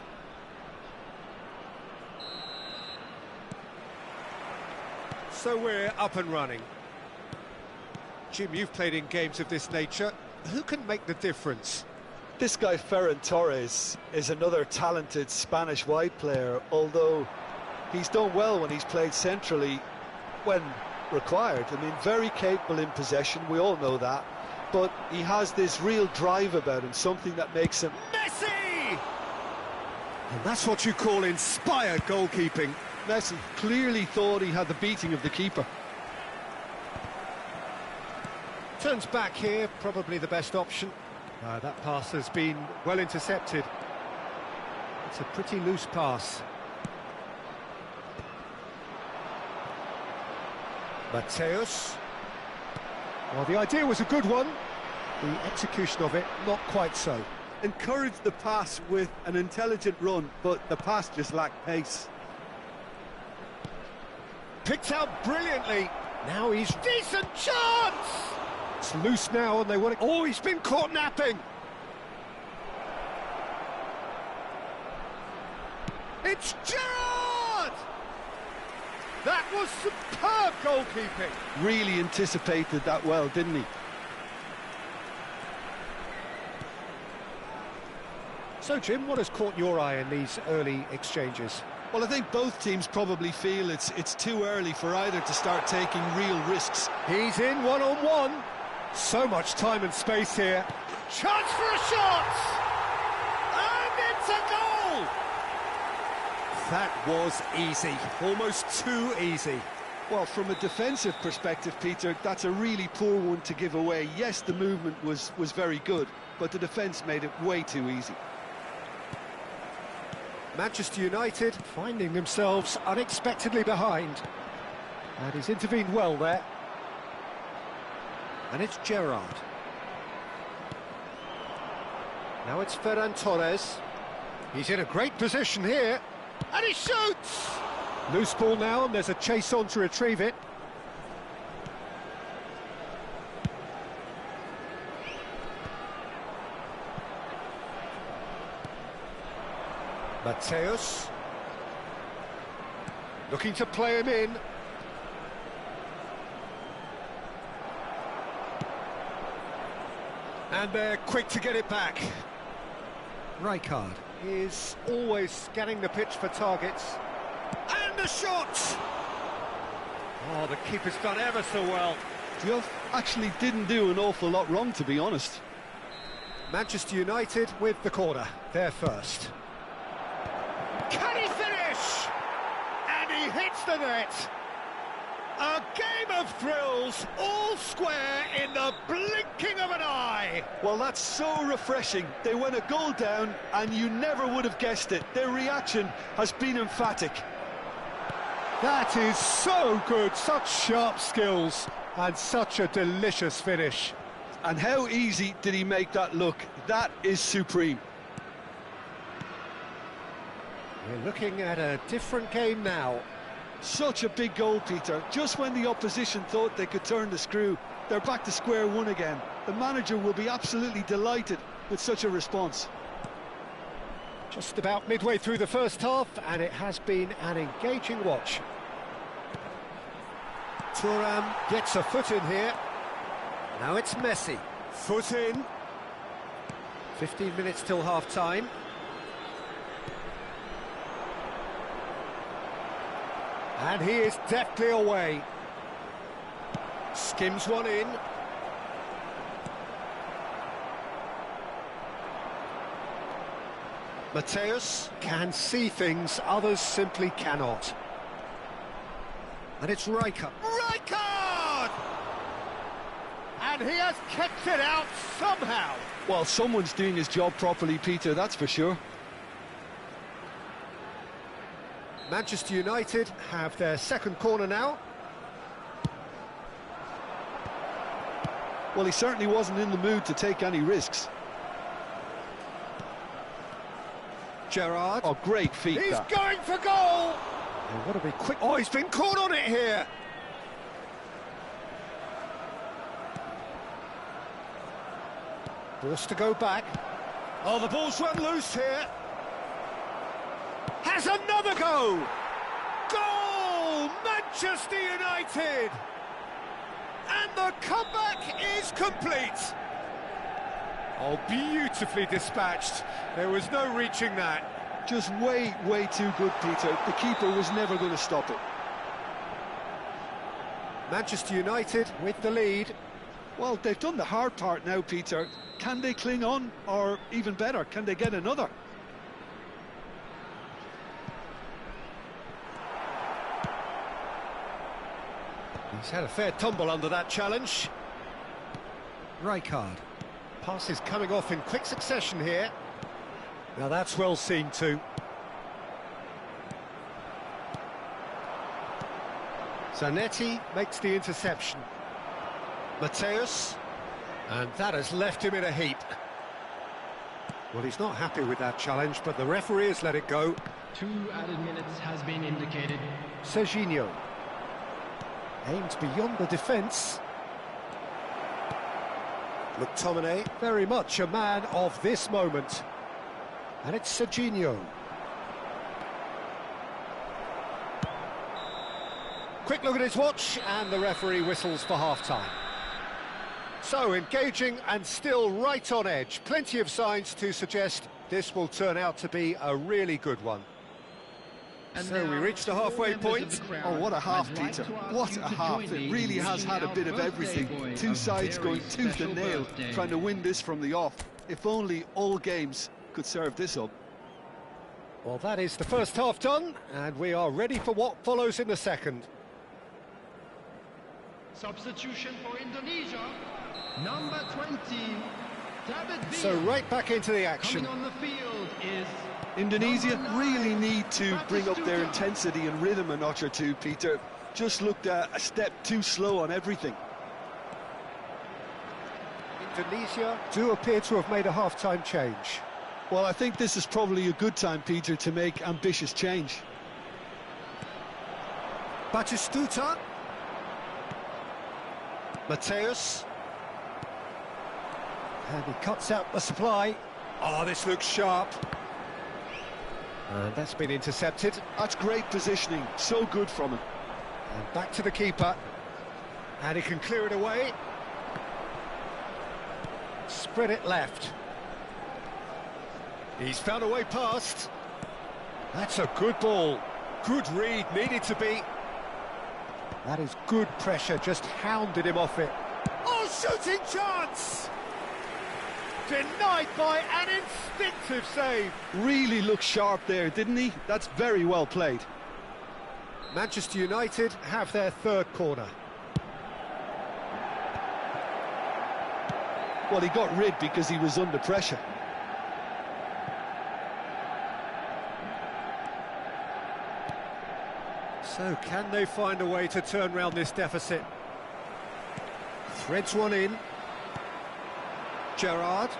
So we're up and running. Jim, you've played in games of this nature. Who can make the difference? This guy Ferran Torres is another talented Spanish wide player, although he's done well when he's played centrally when required. I mean, very capable in possession, we all know that, but he has this real drive about him, something that makes him... Messi! And that's what you call inspired goalkeeping. Messi clearly thought he had the beating of the keeper. Turns back here, probably the best option. That pass has been well intercepted. It's a pretty loose pass. Mateus. Well, the idea was a good one. The execution of it, not quite so. Encouraged the pass with an intelligent run, but the pass just lacked pace. Picked out brilliantly. Now he's decent chance! It's loose now and they want it. Oh, he's been caught napping. It's Gerrard! That was superb goalkeeping. Really anticipated that well, didn't he? So, Jim, what has caught your eye in these early exchanges? Well, I think both teams probably feel it's too early for either to start taking real risks. He's in one-on-one. So much time and space here. Chance for a shot! And it's a goal! That was easy. Almost too easy. Well, from a defensive perspective, Peter, that's a really poor one to give away. Yes, the movement was very good, but the defence made it way too easy. Manchester United finding themselves unexpectedly behind. And he's intervened well there. And it's Gerrard. Now it's Ferran Torres. He's in a great position here. And he shoots! Loose ball now, and there's a chase on to retrieve it. Mateus. Looking to play him in. And they're quick to get it back. Rijkaard is always scanning the pitch for targets. And the shot! Oh, the keeper's done ever so well. Geoff actually didn't do an awful lot wrong, to be honest. Manchester United with the corner. They're first. Can he finish? And he hits the net. A game of thrills, all square in the blinking of an eye. Well, that's so refreshing. They went a goal down and you never would have guessed it. Their reaction has been emphatic. That is so good, such sharp skills and such a delicious finish. And how easy did he make that look? That is supreme. We're looking at a different game now. Such a big goal, Peter. Just when the opposition thought they could turn the screw, they're back to square one again. The manager will be absolutely delighted with such a response. Just about midway through the first half, and it has been an engaging watch. Thuram gets a foot in here. Now it's Messi. Foot in. 15 minutes till half-time. And he is deftly away. Skims one in. Mateus can see things others simply cannot. And it's Rijkaard. Rijkaard! And he has kept it out somehow. Well, someone's doing his job properly, Peter, that's for sure. Manchester United have their second corner now. Well, he certainly wasn't in the mood to take any risks. Gerrard. Oh, great feet. He's that. going for goal! Oh, what a big quick... Oh, he's been caught on it here! Forced to go back. Oh, the ball's run loose here. Has another go! Goal! Manchester United! And the comeback is complete. Oh, beautifully dispatched. There was no reaching that. Just way too good, Peter. The keeper was never going to stop it. Manchester United with the lead. Well, they've done the hard part now, Peter. Can they cling on? Or, even better, can they get another? He's had a fair tumble under that challenge. Rijkaard. Passes coming off in quick succession here. Now that's well seen too. Zanetti makes the interception. Mateus. And that has left him in a heap. Well, he's not happy with that challenge, but the referee has let it go. 2 added minutes has been indicated. Serginho. Aimed beyond the defence. McTominay, very much a man of this moment. And it's Serginho. Quick look at his watch, and the referee whistles for half-time. So, engaging and still right on edge. Plenty of signs to suggest this will turn out to be a really good one. And so we reached the halfway point. Oh, what a half, Peter. What a half. It really has had a bit of everything. Two sides going tooth and nail, trying to win this from the off. If only all games could serve this up. Well, that is the first half done, and we are ready for what follows in the second. Substitution for Indonesia, number 20, David. So right back into the action. Coming on the field is Indonesia really need to bring up their intensity and rhythm a notch or two, Peter. Just looked a step too slow on everything. Indonesia do appear to have made a half-time change. Well, I think this is probably a good time, Peter, to make ambitious change. Batistuta. Mateus. And he cuts out the supply. Oh, this looks sharp. And that's been intercepted. That's great positioning, so good from him. And back to the keeper. And he can clear it away. Spread it left. He's found a way past. That's a good ball. Good read, needed to be. That is good pressure, just hounded him off it. Oh, shooting chance! Denied by an instinctive save. Really looked sharp there, didn't he? That's very well played. Manchester United have their third corner. Well, he got rid because he was under pressure. So can they find a way to turn round this deficit? Threads one in. Gerrard.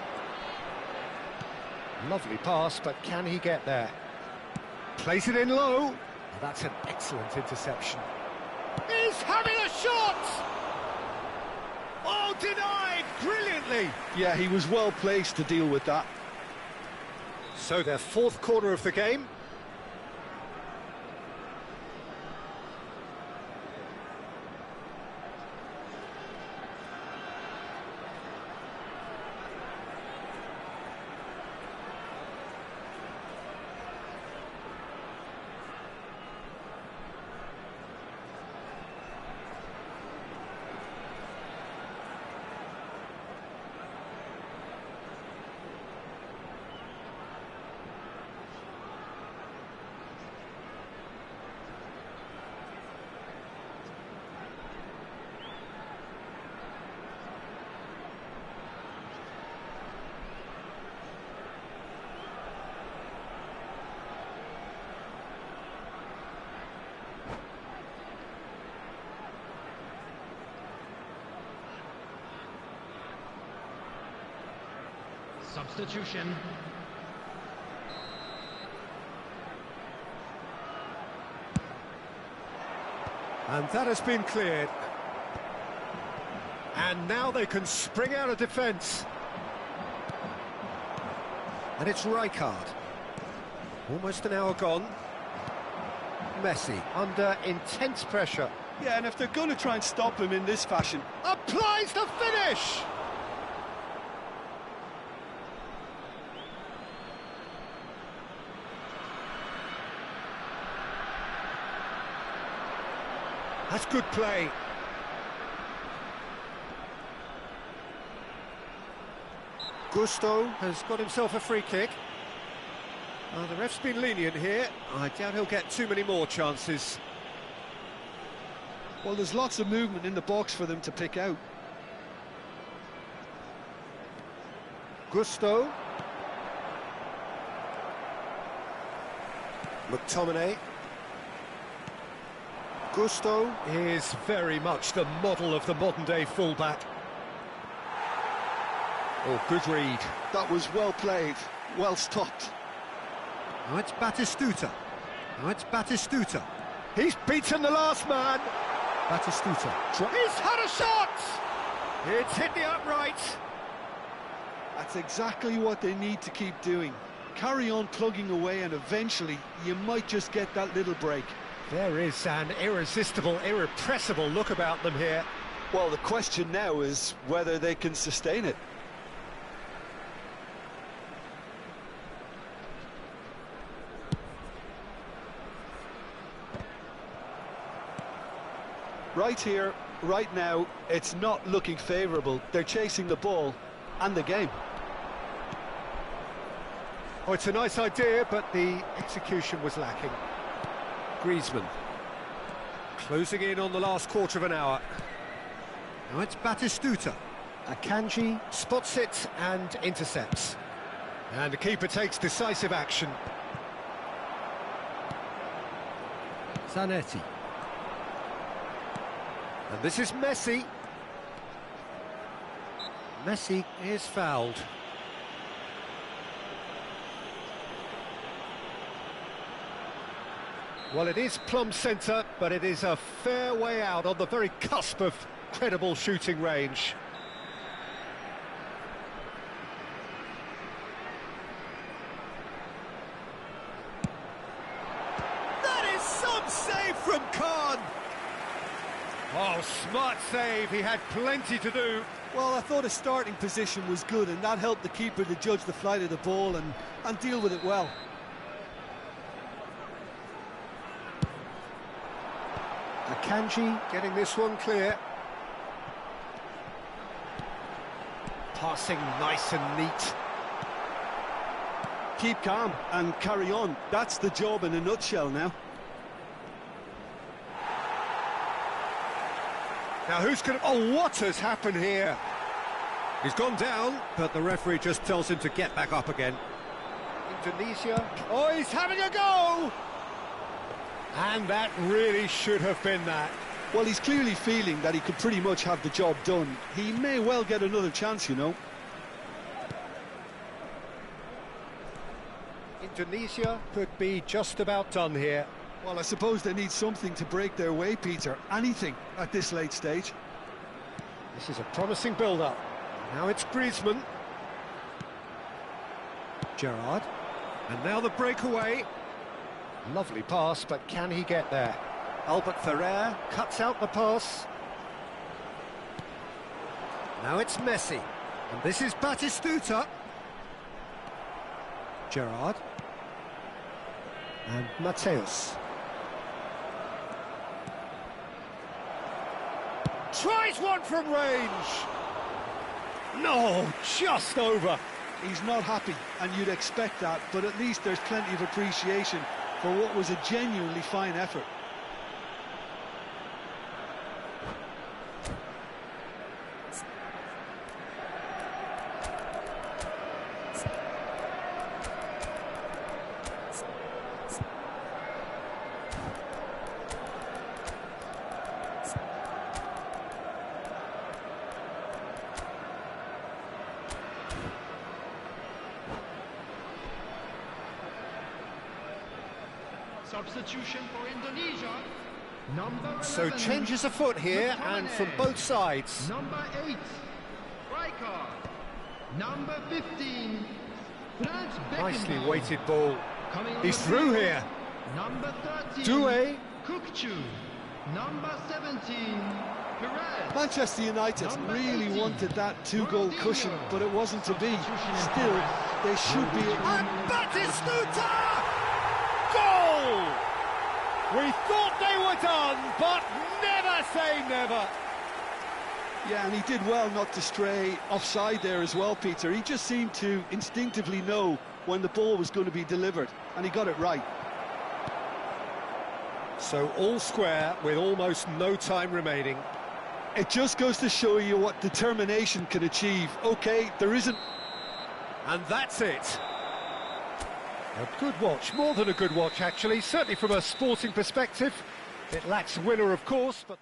Lovely pass, but can he get there? Plays it in low. That's an excellent interception. He's having a shot! Oh, denied brilliantly! Yeah, he was well placed to deal with that. So their fourth corner of the game. substitution. And that has been cleared. And now they can spring out of defence. And it's Rijkaard. Almost an hour gone. Messi under intense pressure. Yeah, and if they're going to try and stop him in this fashion... Applies the finish! That's good play. Gusto has got himself a free kick. The ref's been lenient here. I doubt he'll get too many more chances. Well, there's lots of movement in the box for them to pick out. Gusto. McTominay. Gusto is very much the model of the modern-day fullback. Oh, good read. That was well played, well stopped. Now it's Batistuta. Now it's Batistuta. He's beaten the last man. Batistuta. He's had a shot! It's hit the upright. That's exactly what they need to keep doing. Carry on plugging away and eventually you might just get that little break. There is an irresistible, irrepressible look about them here. Well, the question now is whether they can sustain it. Right here, right now, it's not looking favourable. They're chasing the ball and the game. Oh, it's a nice idea, but the execution was lacking. Griezmann. Closing in on the last quarter of an hour. Now it's Batistuta. Akanji spots it and intercepts. And the keeper takes decisive action. Zanetti. And this is Messi. Messi is fouled. Well, it is plumb centre, but it is a fair way out on the very cusp of credible shooting range. That is some save from Khan! Oh, smart save, he had plenty to do. Well, I thought his starting position was good and that helped the keeper to judge the flight of the ball and deal with it well. Akanji getting this one clear. Passing nice and neat. Keep calm and carry on. That's the job in a nutshell now. Now who's going to... Oh, what has happened here? He's gone down, but the referee just tells him to get back up again. Indonesia. Oh, he's having a go! And that really should have been that. Well, he's clearly feeling that he could pretty much have the job done. He may well get another chance, you know. Indonesia could be just about done here. Well, I suppose they need something to break their way, Peter. Anything at this late stage. This is a promising build-up. Now it's Griezmann. Gerrard. And now the breakaway. Lovely pass, but can he get there? Albert Ferrer cuts out the pass. Now it's Messi. And this is Batistuta. Gerrard. And Mateus. Tries one from range. No, just over. He's not happy, and you'd expect that, but at least there's plenty of appreciation for what was a genuinely fine effort. Substitution for Indonesia. Number So 11, changes afoot here, and from both sides. Number 8, striker. Number 15, Nicely weighted ball. Coming on He's the through field, here. Number 13, Doué. Kukchu. Number 17, Perez. Manchester United Number really 18, wanted that two-goal Ronaldinho. cushion, but it wasn't to be. Substitution in Still, progress. they should be... And Batistuta! Goal! We thought they were done, but never say never. Yeah, and he did well not to stray offside there as well, Peter. He just seemed to instinctively know when the ball was going to be delivered, and he got it right. So all square with almost no time remaining. It just goes to show you what determination can achieve. OK, there isn't... And that's it. A good watch, more than a good watch actually, certainly from a sporting perspective. It lacks winner, of course, but...